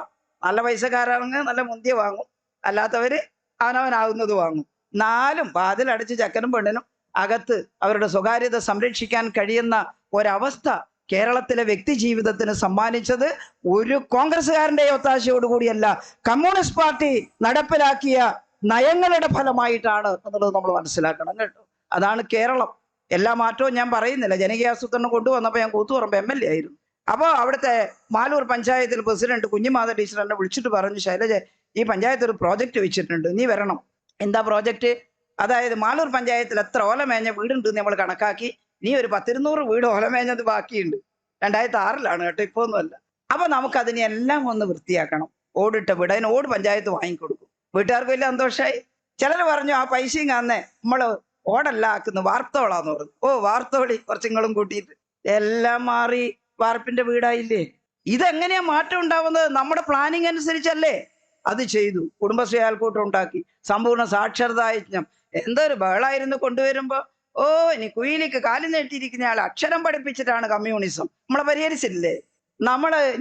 [SPEAKER 1] നല്ല പൈസക്കാരാണെങ്കിൽ നല്ല മുന്തിയ വാങ്ങും, അല്ലാത്തവര് അവനവനാകുന്നത് വാങ്ങും. 4 വാതിലടച്ച് ചെക്കനും പെണ്ണിനും അകത്ത് അവരുടെ സ്വകാര്യത സംരക്ഷിക്കാൻ കഴിയുന്ന ഒരവസ്ഥ കേരളത്തിലെ വ്യക്തി ജീവിതത്തിന് സമ്മാനിച്ചത് ഒരു കോൺഗ്രസ്സുകാരന്റെ ഒത്താശയോടുകൂടിയല്ല, കമ്മ്യൂണിസ്റ്റ് പാർട്ടി നടപ്പിലാക്കിയ നയങ്ങളുടെ ഫലമായിട്ടാണ് എന്നുള്ളത് നമ്മൾ മനസ്സിലാക്കണം കേട്ടോ. അതാണ് കേരളം. എല്ലാ മാറ്റവും ഞാൻ പറയുന്നില്ല. ജനകീയാസൂത്രണം കൊണ്ടുവന്നപ്പോൾ ഞാൻ കൂത്തുപറമ്പ് MLA ആയിരുന്നു. അപ്പോൾ അവിടുത്തെ മാലൂർ പഞ്ചായത്തിൽ പ്രസിഡന്റ് കുഞ്ഞിമാത ടീച്ചർ എന്നെ വിളിച്ചിട്ട് പറഞ്ഞു, ശൈലജ ഈ പഞ്ചായത്ത് ഒരു പ്രോജക്റ്റ് വെച്ചിട്ടുണ്ട്, നീ വരണം. എന്താ പ്രോജക്റ്റ്? അതായത് മാലൂർ പഞ്ചായത്തിൽ എത്ര ഓലമേഞ്ഞ വീടുണ്ട് നമ്മൾ കണക്കാക്കി, നീ ഒരു 10-200 വീട് ഓലമേഞ്ഞത് ബാക്കിയുണ്ട്, 2006 കേട്ടോ, ഇപ്പൊ ഒന്നുമല്ല. അപ്പൊ നമുക്കതിനെ എല്ലാം ഒന്ന് വൃത്തിയാക്കണം. ഓടിട്ട വീട്, അതിന് ഓട് പഞ്ചായത്ത് വാങ്ങിക്കൊടുക്കും. വീട്ടുകാർക്ക് വലിയ സന്തോഷമായി. ചിലർ പറഞ്ഞു ആ പൈസയും കാണുന്നേ നമ്മള് ഓടല്ല ആക്കുന്നു, വാർത്തോളാന്ന് പറഞ്ഞു. ഓ വാർത്തോളി, കുറച്ചിങ്ങളും കൂട്ടിയിട്ട് എല്ലാം മാറി വാർപ്പിന്റെ വീടായില്ലേ. ഇതെങ്ങനെയാ മാറ്റം ഉണ്ടാവുന്നത്? നമ്മുടെ പ്ലാനിങ് അനുസരിച്ചല്ലേ അത് ചെയ്തു. കുടുംബശ്രീ അയൽക്കൂട്ടം ഉണ്ടാക്കി, സമ്പൂർണ്ണ സാക്ഷരതാ യജ്ഞം. എന്തൊരു ബഹളായിരുന്നു കൊണ്ടുവരുമ്പോ. ഓ ഇനി കുയിലിക്ക് കാലി നീട്ടിയിരിക്കുന്ന ആൾ അക്ഷരം പഠിപ്പിച്ചിട്ടാണ് കമ്മ്യൂണിസം. നമ്മളെ പരിഹരിച്ചില്ലേ?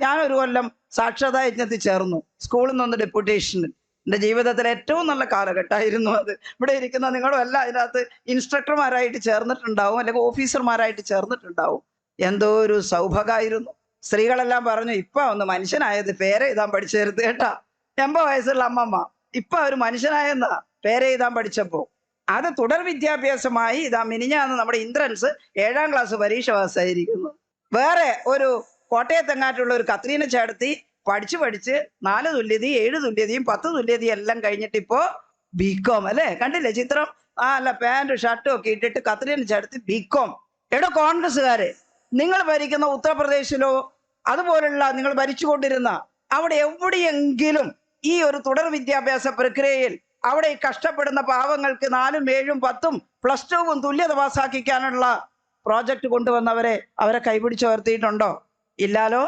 [SPEAKER 1] ഞാനൊരു കൊല്ലം സാക്ഷരതാ യജ്ഞത്തിൽ ചേർന്നു, സ്കൂളിൽ നിന്നൊന്ന് ഡെപ്യൂട്ടേഷന്. എൻ്റെ ജീവിതത്തിലെ ഏറ്റവും നല്ല കാലഘട്ടമായിരുന്നു അത്. ഇവിടെ ഇരിക്കുന്ന നിങ്ങളും എല്ലാം അതിനകത്ത് ഇൻസ്ട്രക്ടർമാരായിട്ട് ചേർന്നിട്ടുണ്ടാവും, അല്ലെങ്കിൽ ഓഫീസർമാരായിട്ട് ചേർന്നിട്ടുണ്ടാവും. എന്തോ ഒരു സൗഭാഗ്യമായിരുന്നു. സ്ത്രീകളെല്ലാം പറഞ്ഞു, ഇപ്പൊ ഒന്ന് മനുഷ്യനായത് പേരെഴുതാൻ പഠിച്ചേരുത് കേട്ടാ. 80 വയസ്സുള്ള അമ്മമ്മ ഇപ്പൊ ഒരു മനുഷ്യനായെന്നാ പേരെഴുതാൻ പഠിച്ചപ്പോ. അത് തുടർ വിദ്യാഭ്യാസമായി ഇതാ മിനിഞ്ഞാന്ന് നമ്മുടെ ഇന്ദ്രൻസ് 7ാം ക്ലാസ് പരീക്ഷ പാസ്സായിരിക്കുന്നു. വേറെ ഒരു കോട്ടയത്തെങ്ങാറ്റുള്ള ഒരു കത്രീന ചേട്ടത്തി പഠിച്ച് 4 തുല്യതയും 7 തുല്യതയും 10 തുല്യതയും എല്ലാം കഴിഞ്ഞിട്ട് ഇപ്പോ ബികോം. അല്ലേ, കണ്ടില്ലേ ചിത്രം? അല്ല, പാൻറ് ഷർട്ടും ഒക്കെ ഇട്ടിട്ട് കത്രീന ചേട്ടത്തി ബികോം. എവിടെ കോൺഗ്രസ്സുകാര്, നിങ്ങൾ ഭരിക്കുന്ന ഉത്തർപ്രദേശിലോ അതുപോലുള്ള നിങ്ങൾ ഭരിച്ചുകൊണ്ടിരുന്ന അവിടെ എവിടെയെങ്കിലും ഈ ഒരു തുടർ വിദ്യാഭ്യാസ പ്രക്രിയയിൽ അവിടെ ഈ കഷ്ടപ്പെടുന്ന പാവങ്ങൾക്ക് 4ഉം 7ഉം 10ഉം +2 തുല്യത പാസ്സാക്കിക്കാനുള്ള പ്രോജക്റ്റ് അവരെ കൈപിടിച്ചുയർത്തിയിട്ടുണ്ടോ? ഇല്ലാലോ.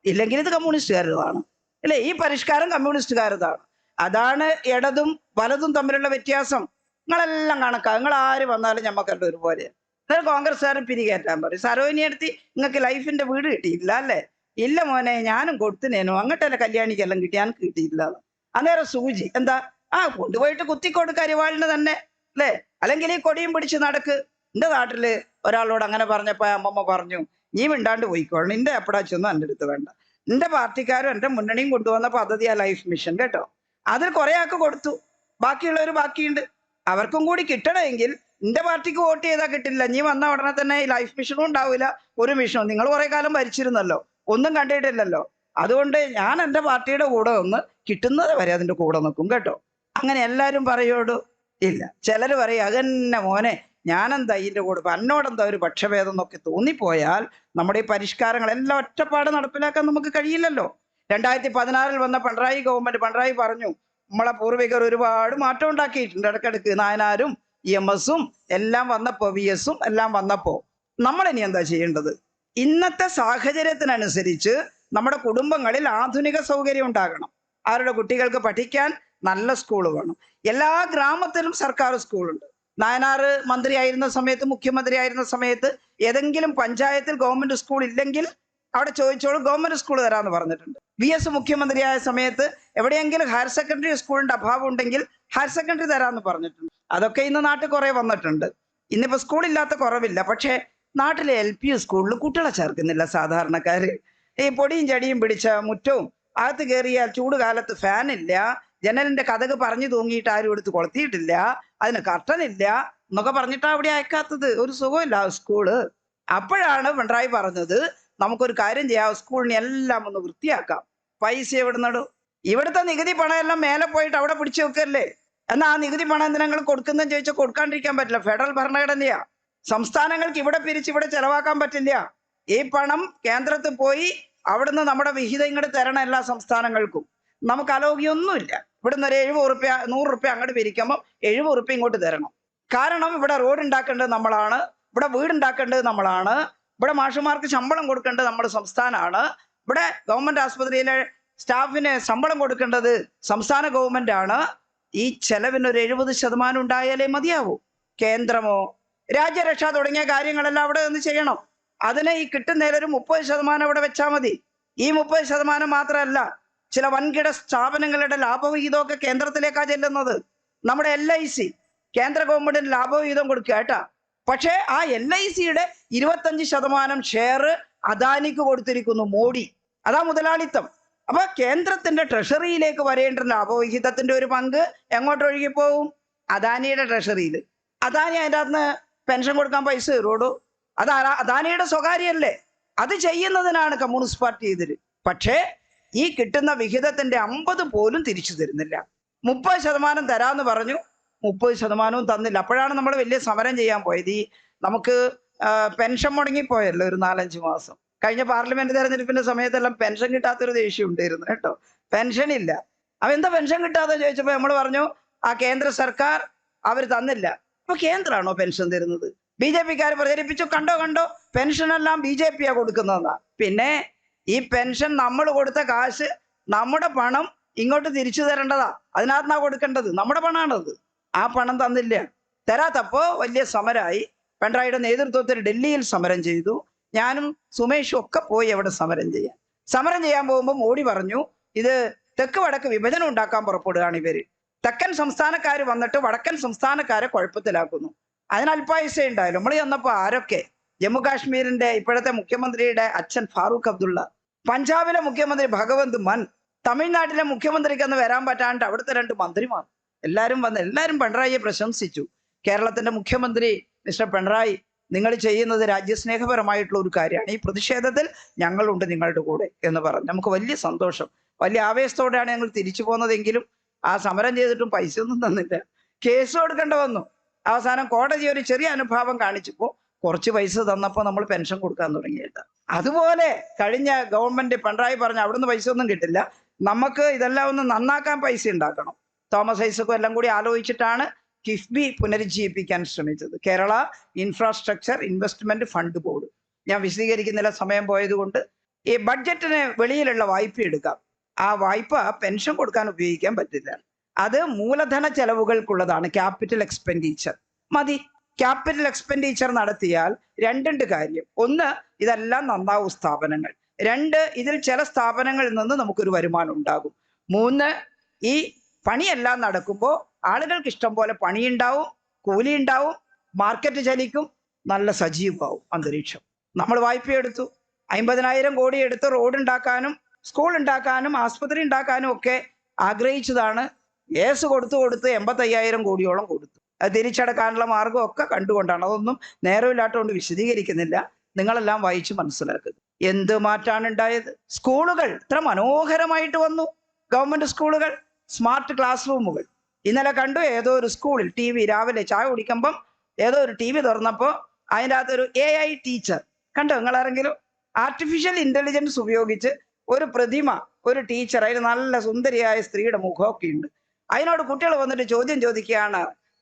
[SPEAKER 1] ഇല്ലെങ്കിൽ ഇത് കമ്മ്യൂണിസ്റ്റുകാരതാണ് അല്ലേ? ഈ പരിഷ്കാരം കമ്മ്യൂണിസ്റ്റുകാരതാണ്. അതാണ് ഇടതും വലതും തമ്മിലുള്ള വ്യത്യാസം. നിങ്ങളെല്ലാം കണക്കാ, നിങ്ങൾ ആര് വന്നാലും ഞമ്മക്കെല്ലാം ഒരുപോലെ. എന്നാൽ കോൺഗ്രസ്സുകാരൻ പിരികേറ്റാൻ പറയും. സരോജിനി എടുത്തി നിങ്ങൾക്ക് ലൈഫിന്റെ വീട് കിട്ടിയില്ല അല്ലേ? ഇല്ല മോനെ, ഞാനും കൊടുത്തിനേനു, അങ്ങോട്ടല്ലേ കല്യാണിക്കെല്ലാം കിട്ടി, എനിക്ക് കിട്ടിയില്ല. അന്നേരം സൂചി എന്താ കൊണ്ടുപോയിട്ട് കുത്തിക്കോട് കരിവാളിന് തന്നെ അല്ലേ? അല്ലെങ്കിൽ ഈ കൊടിയും പിടിച്ച് നടക്ക്. എന്റെ നാട്ടില് ഒരാളോട് അങ്ങനെ പറഞ്ഞപ്പോ അമ്മമ്മ പറഞ്ഞു, നീ മിണ്ടാണ്ട് പോയിക്കോളണം, നിന്റെ എപ്പടാച്ചൊന്നും എൻ്റെ അടുത്ത് വേണ്ട. എന്റെ പാർട്ടിക്കാരും എൻ്റെ മുന്നണിയും കൊണ്ടുവന്ന പദ്ധതിയാ ലൈഫ് മിഷൻ കേട്ടോ. അതിൽ കുറെ ആൾക്ക് കൊടുത്തു, ബാക്കിയുള്ളവർ ബാക്കിയുണ്ട്. അവർക്കും കൂടി കിട്ടണമെങ്കിൽ എന്റെ പാർട്ടിക്ക് വോട്ട് ചെയ്താൽ കിട്ടില്ല. നീ വന്ന ഉടനെ തന്നെ ഈ ലൈഫ് മിഷനും ഉണ്ടാവില്ല, ഒരു മിഷനും. നിങ്ങൾ കുറെ കാലം ഭരിച്ചിരുന്നല്ലോ, ഒന്നും കണ്ടിട്ടില്ലല്ലോ. അതുകൊണ്ട് ഞാൻ എൻ്റെ പാർട്ടിയുടെ കൂടെ ഒന്ന് കിട്ടുന്നത് വരെ അതിന്റെ കൂടെ നിൽക്കും കേട്ടോ. അങ്ങനെ എല്ലാവരും പറയോടു ഇല്ല. ചിലര് പറയും, അതെന്നെ മോനെ ഞാനെന്താ ഇതിന്റെ കൂടെ, എന്നോടെന്താ ഒരു പക്ഷഭേദം എന്നൊക്കെ തോന്നിപ്പോയാൽ നമ്മുടെ ഈ പരിഷ്കാരങ്ങളെല്ലാം ഒറ്റപ്പാട് നടപ്പിലാക്കാൻ നമുക്ക് കഴിയില്ലല്ലോ. 2016 വന്ന പിണറായി ഗവൺമെന്റ്, പിണറായി പറഞ്ഞു നമ്മളെ പൂർവികർ ഒരുപാട് മാറ്റം ഉണ്ടാക്കിയിട്ടുണ്ട്. ഇടക്കിടക്ക് നായനാരും EMS എല്ലാം വന്നപ്പോ, VS എല്ലാം വന്നപ്പോ നമ്മളിനി എന്താ ചെയ്യേണ്ടത്? ഇന്നത്തെ സാഹചര്യത്തിനനുസരിച്ച് നമ്മുടെ കുടുംബങ്ങളിൽ ആധുനിക സൗകര്യം ഉണ്ടാകണം. അവരുടെ കുട്ടികൾക്ക് പഠിക്കാൻ നല്ല സ്കൂൾ വേണം. എല്ലാ ഗ്രാമത്തിലും സർക്കാർ സ്കൂളുണ്ട്. നായനാറ് മന്ത്രിയായിരുന്ന സമയത്ത്, മുഖ്യമന്ത്രി ആയിരുന്ന സമയത്ത് ഏതെങ്കിലും പഞ്ചായത്തിൽ ഗവൺമെന്റ് സ്കൂൾ ഇല്ലെങ്കിൽ അവിടെ ചോദിച്ചോളൂ, ഗവൺമെന്റ് സ്കൂൾ തരാമെന്ന് പറഞ്ഞിട്ടുണ്ട്. VS മുഖ്യമന്ത്രിയായ സമയത്ത് എവിടെയെങ്കിലും ഹയർ സെക്കൻഡറി സ്കൂളിന്റെ അഭാവം ഉണ്ടെങ്കിൽ ഹയർ സെക്കൻഡറി തരാമെന്ന് പറഞ്ഞിട്ടുണ്ട്. അതൊക്കെ ഇന്ന് നാട്ടിൽ കുറെ വന്നിട്ടുണ്ട്. ഇന്നിപ്പോ സ്കൂളില്ലാത്ത കുറവില്ല. പക്ഷേ നാട്ടിലെ LP സ്കൂളിൽ കുട്ടികളെ ചേർക്കുന്നില്ല സാധാരണക്കാര്. ഈ പൊടിയും ചെടിയും പിടിച്ച മുറ്റവും, അകത്ത് കയറിയാൽ ചൂട് കാലത്ത് ഫാനില്ല, ജനലിന്റെ കതക് പറഞ്ഞു തൂങ്ങിയിട്ട് ആരും എടുത്ത് കൊളുത്തിയിട്ടില്ല, അതിന് കർട്ടനില്ല എന്നൊക്കെ പറഞ്ഞിട്ടാ അവിടെ അയക്കാത്തത്. ഒരു സുഖമില്ല സ്കൂള്. അപ്പോഴാണ് പിണറായി പറഞ്ഞത്, നമുക്കൊരു കാര്യം ചെയ്യാം, സ്കൂളിനെ എല്ലാം ഒന്ന് വൃത്തിയാക്കാം. പൈസ എവിടെ നടും? ഇവിടുത്തെ നികുതി പണം എല്ലാം മേലെ പോയിട്ട് അവിടെ പിടിച്ചു വെക്കല്ലേ. എന്നാൽ ആ നികുതി പണം എന്തിനാ നിങ്ങൾ കൊടുക്കുന്നതെന്ന് ചോദിച്ചാൽ കൊടുക്കാണ്ടിരിക്കാൻ പറ്റില്ല. ഫെഡറൽ ഭരണഘടനയാ. സംസ്ഥാനങ്ങൾക്ക് ഇവിടെ പിരിച്ച് ഇവിടെ ചെലവാക്കാൻ പറ്റില്ല. ഈ പണം കേന്ദ്രത്തിൽ പോയി അവിടുന്ന് നമ്മുടെ വിഹിതം ഇങ്ങോട്ട് തരണം എല്ലാ സംസ്ഥാനങ്ങൾക്കും. നമുക്ക് അലോഗ്യമൊന്നുമില്ല. ഇവിടുന്ന് ഒരു 70 റുപ്യ 100 റുപ്യ അങ്ങോട്ട് പിരിക്കുമ്പോൾ 70 റുപ്യ ഇങ്ങോട്ട് തരണം. കാരണം ഇവിടെ റോഡ് ഉണ്ടാക്കേണ്ടത് നമ്മളാണ്, ഇവിടെ വീടുണ്ടാക്കേണ്ടത് നമ്മളാണ്, ഇവിടെ മാഷുമാർക്ക് ശമ്പളം കൊടുക്കേണ്ടത് നമ്മുടെ സംസ്ഥാനമാണ്, ഇവിടെ ഗവൺമെന്റ് ആശുപത്രിയിലെ സ്റ്റാഫിന് ശമ്പളം കൊടുക്കേണ്ടത് സംസ്ഥാന ഗവൺമെന്റ് ആണ്. ഈ ചെലവിന് ഒരു 70% ഉണ്ടായാലേ മതിയാവൂ. കേന്ദ്രമോ രാജ്യരക്ഷ തുടങ്ങിയ കാര്യങ്ങളെല്ലാം അവിടെ നിന്ന് ചെയ്യണം. അതിന് ഈ കിട്ടുന്നതിൽ ഒരു 30% അവിടെ വെച്ചാൽ മതി. ഈ 30% മാത്രമല്ല, ചില വൻകിട സ്ഥാപനങ്ങളുടെ ലാഭവിഹിതമൊക്കെ കേന്ദ്രത്തിലേക്കാ ചെല്ലുന്നത്. നമ്മുടെ LIC കേന്ദ്ര ഗവൺമെന്റിന് ലാഭവിഹിതം കൊടുക്കുക കേട്ടാ. പക്ഷേ ആ LICയുടെ 25% ഷെയർ അദാനിക്ക് കൊടുത്തിരിക്കുന്നു മോഡി. അതാ മുതലാളിത്തം. അപ്പൊ കേന്ദ്രത്തിന്റെ ട്രഷറിയിലേക്ക് വരേണ്ട ലാഭവിഹിതത്തിന്റെ ഒരു പങ്ക് എങ്ങോട്ട് ഒഴുകിപ്പോവും? അദാനിയുടെ ട്രഷറിയിൽ. അദാനി അതിൻ്റെ അകത്ത് പെൻഷൻ കൊടുക്കാൻ പൈസ തരുവോടൂ? അത് അദാനിയുടെ സ്വകാര്യല്ലേ. അത് ചെയ്യുന്നതിനാണ് കമ്മ്യൂണിസ്റ്റ് പാർട്ടി എതിര്. പക്ഷേ ഈ കിട്ടുന്ന വിഹിതത്തിന്റെ 50 പോലും തിരിച്ചു തരുന്നില്ല. 30% തരാന്ന് പറഞ്ഞു, 30% തന്നില്ല. അപ്പോഴാണ് നമ്മൾ വലിയ സമരം ചെയ്യാൻ പോയത്. ഈ നമുക്ക് പെൻഷൻ മുടങ്ങിപ്പോയല്ലോ ഒരു 4-5 മാസം. കഴിഞ്ഞ പാർലമെന്റ് തെരഞ്ഞെടുപ്പിന്റെ സമയത്തെല്ലാം പെൻഷൻ കിട്ടാത്തൊരു ദേഷ്യം ഉണ്ടായിരുന്നു കേട്ടോ. പെൻഷൻ ഇല്ല. അപ്പൊ എന്താ പെൻഷൻ കിട്ടാതെ ചോദിച്ചപ്പോ നമ്മൾ പറഞ്ഞു ആ കേന്ദ്ര സർക്കാർ അവർ തന്നില്ല. അപ്പൊ കേന്ദ്രമാണോ പെൻഷൻ തരുന്നത്? BJP-ക്കാർ പ്രചരിപ്പിച്ചു, കണ്ടോ കണ്ടോ പെൻഷനെല്ലാം BJP-യാ കൊടുക്കുന്നതെന്നാ. പിന്നെ ഈ പെൻഷൻ നമ്മൾ കൊടുത്ത കാശ്, നമ്മുടെ പണം ഇങ്ങോട്ട് തിരിച്ചു തരേണ്ടതാ, അതിനകത്തുനിന്നാ കൊടുക്കേണ്ടത്, നമ്മുടെ പണമാണത്. ആ പണം തന്നില്ല. തരാത്തപ്പോ വലിയ സമരമായി. പിണറായിയുടെ നേതൃത്വത്തിൽ ഡൽഹിയിൽ സമരം ചെയ്തു. ഞാനും സുമേഷും ഒക്കെ പോയി അവിടെ സമരം ചെയ്യാൻ പോകുമ്പോൾ മോഡി പറഞ്ഞു, ഇത് തെക്ക് വടക്ക് വിഭജനം ഉണ്ടാക്കാൻ പുറപ്പെടുകയാണ് ഇവര്. തെക്കൻ സംസ്ഥാനക്കാർ വന്നിട്ട് വടക്കൻ സംസ്ഥാനക്കാരെ കുഴപ്പത്തിലാക്കുന്നു. അതിന് അല്പായുസേ ഉണ്ടായാലും. നമ്മൾ ചെന്നപ്പോ ആരൊക്കെ, ജമ്മു കാശ്മീരിന്റെ ഇപ്പോഴത്തെ മുഖ്യമന്ത്രിയുടെ അച്ഛൻ ഫാറൂഖ് അബ്ദുള്ള, പഞ്ചാബിലെ മുഖ്യമന്ത്രി ഭഗവന്ത് മാൻ, തമിഴ്നാട്ടിലെ മുഖ്യമന്ത്രിക്ക് അന്ന് വരാൻ പറ്റാണ്ട് അവിടുത്തെ 2 മന്ത്രിമാർ, എല്ലാവരും പിണറായിയെ പ്രശംസിച്ചു. കേരളത്തിന്റെ മുഖ്യമന്ത്രി മിസ്റ്റർ പിണറായി, നിങ്ങൾ ചെയ്യുന്നത് രാജ്യസ്നേഹപരമായിട്ടുള്ള ഒരു കാര്യമാണ്. ഈ പ്രതിഷേധത്തിൽ ഞങ്ങളുണ്ട് നിങ്ങളുടെ കൂടെ എന്ന് പറഞ്ഞു. നമുക്ക് വലിയ സന്തോഷം, വലിയ ആവേശത്തോടെയാണ് ഞങ്ങൾ തിരിച്ചു പോകുന്നതെങ്കിലും ആ സമരം ചെയ്തിട്ടും പൈസ ഒന്നും തന്നില്ല. കേസ് കൊടുക്കേണ്ട വന്നു. അവസാനം കോടതി ഒരു ചെറിയ അനുഭാവം കാണിച്ചപ്പോൾ കുറച്ച് പൈസ തന്നപ്പോൾ നമ്മൾ പെൻഷൻ കൊടുക്കാൻ തുടങ്ങിയില്ല. അതുപോലെ കഴിഞ്ഞ ഗവൺമെന്റ് പിണറായി പറഞ്ഞ അവിടുന്ന് പൈസ ഒന്നും കിട്ടില്ല, നമുക്ക് ഇതെല്ലാം ഒന്ന് നന്നാക്കാൻ പൈസ ഉണ്ടാക്കണം. തോമസ് ഐസക്കും എല്ലാം കൂടി ആലോചിച്ചിട്ടാണ് കിഫ്ബി പുനരുജ്ജീവിപ്പിക്കാൻ ശ്രമിച്ചത്, Kerala infrastructure investment fund board. ഞാൻ വിശദീകരിക്കുന്നില്ല, സമയം പോയതുകൊണ്ട്. ഈ ബഡ്ജറ്റിന് വെളിയിലുള്ള വായ്പ എടുക്കാം. ആ വായ്പ പെൻഷൻ കൊടുക്കാൻ ഉപയോഗിക്കാൻ പറ്റില്ല. അത് മൂലധന ചെലവുകൾക്കുള്ളതാണ്, ക്യാപിറ്റൽ എക്സ്പെൻഡിച്ചർ മതി. ക്യാപിറ്റൽ എക്സ്പെൻഡിച്ചർ നടത്തിയാൽ 2 കാര്യം. 1, ഇതെല്ലാം നന്നാവും സ്ഥാപനങ്ങൾ. 2, ഇതിൽ ചില സ്ഥാപനങ്ങളിൽ നിന്ന് നമുക്കൊരു വരുമാനം ഉണ്ടാകും. 3, ഈ പണിയെല്ലാം നടക്കുമ്പോൾ ആളുകൾക്ക് ഇഷ്ടം പോലെ പണിയുണ്ടാവും, കൂലി ഉണ്ടാവും, മാർക്കറ്റ് ചലിക്കും, നല്ല സജീവമാവും അന്തരീക്ഷം. നമ്മൾ വായ്പ എടുത്തു, 50,000 കോടി എടുത്ത് റോഡ് ഉണ്ടാക്കാനും സ്കൂൾ ഉണ്ടാക്കാനും ആസ്പത്രി ഉണ്ടാക്കാനും ഒക്കെ ആഗ്രഹിച്ചതാണ്. കേസ് കൊടുത്ത് 85,000 കോടിയോളം കൊടുത്തു. അത് തിരിച്ചടക്കാനുള്ള മാർഗമൊക്കെ കണ്ടുകൊണ്ടാണ്. അതൊന്നും നേരമില്ലാത്തതുകൊണ്ട് വിശദീകരിക്കുന്നില്ല, നിങ്ങളെല്ലാം വായിച്ച് മനസ്സിലാക്കുക. എന്ത് മാറ്റാണ് ഉണ്ടായത്? സ്കൂളുകൾ ഇത്ര മനോഹരമായിട്ട് വന്നു. ഗവൺമെന്റ് സ്കൂളുകൾ, സ്മാർട്ട് ക്ലാസ് റൂമുകൾ. ഇന്നലെ കണ്ടു ഏതോ ഒരു സ്കൂളിൽ TV, രാവിലെ ചായ കുടിക്കുമ്പം ഏതോ ഒരു TV തുറന്നപ്പോൾ അതിൻ്റെ അകത്തൊരു AI ടീച്ചർ കണ്ടോ? നിങ്ങളാരെങ്കിലും? ആർട്ടിഫിഷ്യൽ ഇന്റലിജൻസ് ഉപയോഗിച്ച് ഒരു പ്രതിമ, ഒരു ടീച്ചർ, അതിന് നല്ല സുന്ദരിയായ സ്ത്രീയുടെ മുഖമൊക്കെ ഉണ്ട്. അതിനോട് കുട്ടികൾ വന്നിട്ട് ചോദ്യം ചോദിക്കുകയാണ്,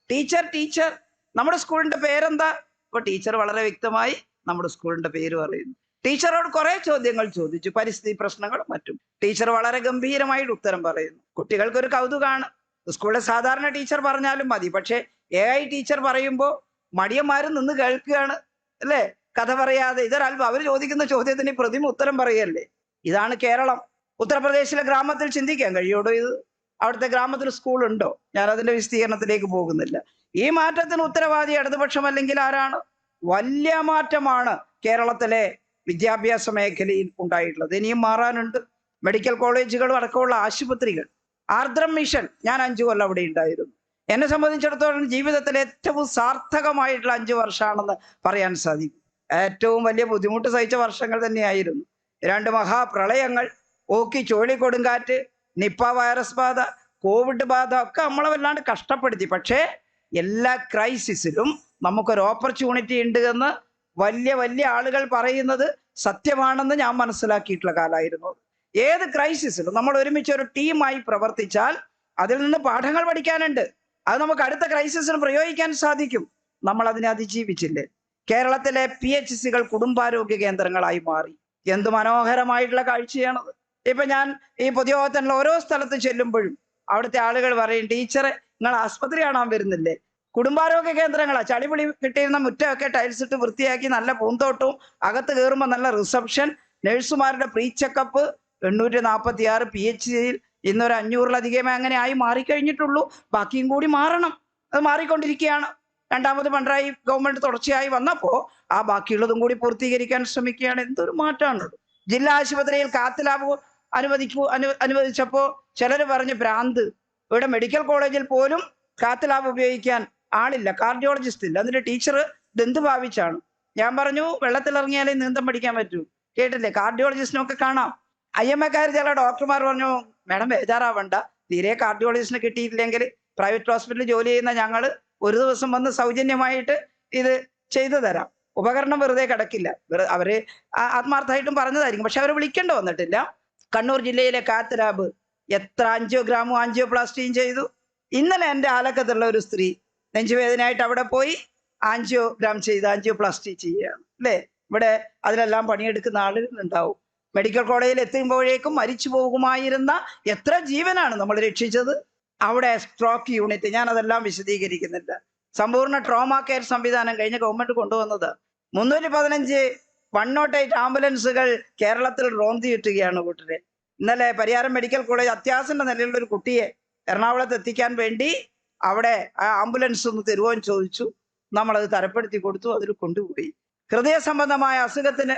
[SPEAKER 1] ടീച്ചർ നമ്മുടെ സ്കൂളിന്റെ പേരെന്താ? അപ്പൊ ടീച്ചർ വളരെ വ്യക്തമായി നമ്മുടെ സ്കൂളിന്റെ പേര് പറയുന്നു. ടീച്ചറോട് കുറെ ചോദ്യങ്ങൾ ചോദിച്ചു, പരിസ്ഥിതി പ്രശ്നങ്ങളും മറ്റും. ടീച്ചർ വളരെ ഗംഭീരമായിട്ട് ഉത്തരം പറയുന്നു. കുട്ടികൾക്കൊരു കൗതുകമാണ്. സ്കൂളിലെ സാധാരണ ടീച്ചർ പറഞ്ഞാലും മതി, പക്ഷെ AI ടീച്ചർ പറയുമ്പോൾ മടിയന്മാരും നിന്ന് കേൾക്കുകയാണ്, അല്ലേ? കഥ പറയാതെ ഇതൊരൽപ്പം അവർ ചോദിക്കുന്ന ചോദ്യത്തിന് പ്രതിമ ഉത്തരം പറയല്ലേ. ഇതാണ് കേരളം. ഉത്തർപ്രദേശിലെ ഗ്രാമത്തിൽ ചിന്തിക്കാൻ കഴിയോടോ ഇത്? അവിടുത്തെ ഗ്രാമത്തിൽ സ്കൂൾ ഉണ്ടോ? ഞാൻ അതിന്റെ വിശദീകരണത്തിലേക്ക് പോകുന്നില്ല. ഈ മാറ്റത്തിന് ഉത്തരവാദി ഇടതുപക്ഷം അല്ലെങ്കിൽ ആരാണ്? വലിയ മാറ്റമാണ് കേരളത്തിലെ വിദ്യാഭ്യാസ മേഖലയിൽ ഉണ്ടായിട്ടുള്ളത്. ഇനിയും മാറാനുണ്ട്. മെഡിക്കൽ കോളേജുകളും അടക്കമുള്ള ആശുപത്രികൾ, ആർദ്രം മിഷൻ, ഞാൻ 5 കൊല്ലം അവിടെ ഉണ്ടായിരുന്നു. എന്നെ സംബന്ധിച്ചിടത്തോളം ജീവിതത്തിലെ ഏറ്റവും സാർത്ഥകമായിട്ടുള്ള 5 വർഷമാണെന്ന് പറയാൻ സാധിക്കും. ഏറ്റവും വലിയ ബുദ്ധിമുട്ട് സഹിച്ച വർഷങ്ങൾ തന്നെയായിരുന്നു. 2 മഹാപ്രളയങ്ങൾ, ഓക്കി ചുഴലിക്കൊടുങ്കാറ്റ്, നിപ്പ വൈറസ് ബാധ, കോവിഡ് ബാധ ഒക്കെ നമ്മളെ വല്ലാണ്ട് കഷ്ടപ്പെടുത്തി. പക്ഷേ എല്ലാ ക്രൈസിസിലും നമുക്കൊരു ഓപ്പർച്യൂണിറ്റി ഉണ്ട് എന്ന് വലിയ ആളുകൾ പറയുന്നത് സത്യമാണെന്ന് ഞാൻ മനസ്സിലാക്കിയിട്ടുള്ള കാലമായിരുന്നു. ഏത് ക്രൈസിസിലും നമ്മൾ ഒരുമിച്ച് ഒരു ടീമായി പ്രവർത്തിച്ചാൽ അതിൽ നിന്ന് പാഠങ്ങൾ പഠിക്കാനുണ്ട്. അത് നമുക്ക് അടുത്ത ക്രൈസിസിന് പ്രയോഗിക്കാൻ സാധിക്കും. നമ്മൾ അതിനെ അതിജീവിച്ചില്ലേ? കേരളത്തിലെ PHCകൾ കുടുംബാരോഗ്യ കേന്ദ്രങ്ങളായി മാറി. എന്ത് മനോഹരമായിട്ടുള്ള കാഴ്ചയാണത്. ഇപ്പൊ ഞാൻ ഈ പൊതുയോഗത്തിനുള്ള ഓരോ സ്ഥലത്ത് ചെല്ലുമ്പോഴും അവിടുത്തെ ആളുകൾ പറയും, ടീച്ചറെ നിങ്ങൾ ആസ്പത്രി കാണാൻ വരുന്നില്ലേ? കുടുംബാരോഗ്യ കേന്ദ്രങ്ങളാ. ചളിപിളി കിട്ടിയിരുന്ന മുറ്റമൊക്കെ ടൈൽസ് ഇട്ട് വൃത്തിയാക്കി, നല്ല പൂന്തോട്ടവും, അകത്ത് കയറുമ്പോൾ നല്ല റിസപ്ഷൻ, നഴ്സുമാരുടെ പ്രീ ചെക്കപ്പ്. 846 PHCയിൽ ഇന്നൊരു 500-ലധികമേ അങ്ങനെ ആയി മാറിക്കഴിഞ്ഞിട്ടുള്ളൂ. ബാക്കിയും കൂടി മാറണം. അത് മാറിക്കൊണ്ടിരിക്കുകയാണ്. രണ്ടാമത് പിണറായി ഗവൺമെന്റ് തുടർച്ചയായി വന്നപ്പോൾ ആ ബാക്കിയുള്ളതും കൂടി പൂർത്തീകരിക്കാൻ ശ്രമിക്കുകയാണ്. എന്തൊരു മാറ്റമാണുള്ളത്. ജില്ലാ ആശുപത്രിയിൽ കാത്ത് ലാബ് അനുവദിച്ചപ്പോൾ ചിലർ പറഞ്ഞ് ഭ്രാന്ത്. ഇവിടെ മെഡിക്കൽ കോളേജിൽ പോലും കാത്ത് ലാബ് ഉപയോഗിക്കാൻ ആളില്ല, കാർഡിയോളജിസ്റ്റ് ഇല്ല. എന്നിട്ട് ടീച്ചർ ഇതെന്ത് ഭാവിച്ചാണ്? ഞാൻ പറഞ്ഞു, വെള്ളത്തിലിറങ്ങിയാലേ നീന്തം പഠിക്കാൻ പറ്റൂ. കേട്ടില്ലേ? കാർഡിയോളജിസ്റ്റിനൊക്കെ കാണാം. IMAക്കാർ ചില ഡോക്ടർമാർ പറഞ്ഞു, മാഡം ബേജാറാവണ്ട, തീരെ കാർഡിയോളജിസ്റ്റിനെ കിട്ടിയിട്ടില്ലെങ്കിൽ പ്രൈവറ്റ് ഹോസ്പിറ്റലിൽ ജോലി ചെയ്യുന്ന ഞങ്ങൾ ഒരു ദിവസം വന്ന് സൗജന്യമായിട്ട് ഇത് ചെയ്തു തരാം. ഉപകരണം വെറുതെ കിടക്കില്ല. അവര് ആത്മാർത്ഥമായിട്ടും പറഞ്ഞതായിരിക്കും, പക്ഷെ അവരെ വിളിക്കേണ്ടി വന്നിട്ടില്ല. കണ്ണൂർ ജില്ലയിലെ കാത്ത് ലാബ് എത്ര ആൻജിയോഗ്രാമും ആൻജിയോപ്ലാസ്റ്റിയും ചെയ്തു. ഇന്നലെ എൻ്റെ ആലക്കത്തുള്ള ഒരു സ്ത്രീ നെഞ്ചുവേദനയായിട്ട് അവിടെ പോയി ആൻജിയോഗ്രാം ചെയ്ത് ആൻജിയോപ്ലാസ്റ്റി ചെയ്യുകയാണ് അല്ലേ. ഇവിടെ അതിലെല്ലാം പണിയെടുക്കുന്ന ആളുകൾ ഉണ്ടാവും. മെഡിക്കൽ കോളേജിൽ എത്തുമ്പോഴേക്കും മരിച്ചു പോകുമായിരുന്ന എത്ര ജീവനാണ് നമ്മൾ രക്ഷിച്ചത്. അവിടെ സ്ട്രോക്ക് യൂണിറ്റ്, ഞാൻ അതെല്ലാം വിശദീകരിക്കുന്നില്ല. സമ്പൂർണ്ണ ട്രോമ കെയർ സംവിധാനം കഴിഞ്ഞ ഗവൺമെന്റ് കൊണ്ടുവന്നത് 315 108 ആംബുലൻസുകൾ കേരളത്തിൽ റോന്തിയിട്ടുകയാണ് കൂട്ടരെ. ഇന്നലെ പരിയാരം മെഡിക്കൽ കോളേജ് അത്യാസന്ന നിലയിലുള്ള ഒരു കുട്ടിയെ എറണാകുളത്ത് എത്തിക്കാൻ വേണ്ടി അവിടെ ആ ആംബുലൻസ് ഒന്ന് തരുവാൻ ചോദിച്ചു. നമ്മളത് തരപ്പെടുത്തി കൊടുത്തു, അതിൽ കൊണ്ടുപോയി. ഹൃദയ സംബന്ധമായ അസുഖത്തിന്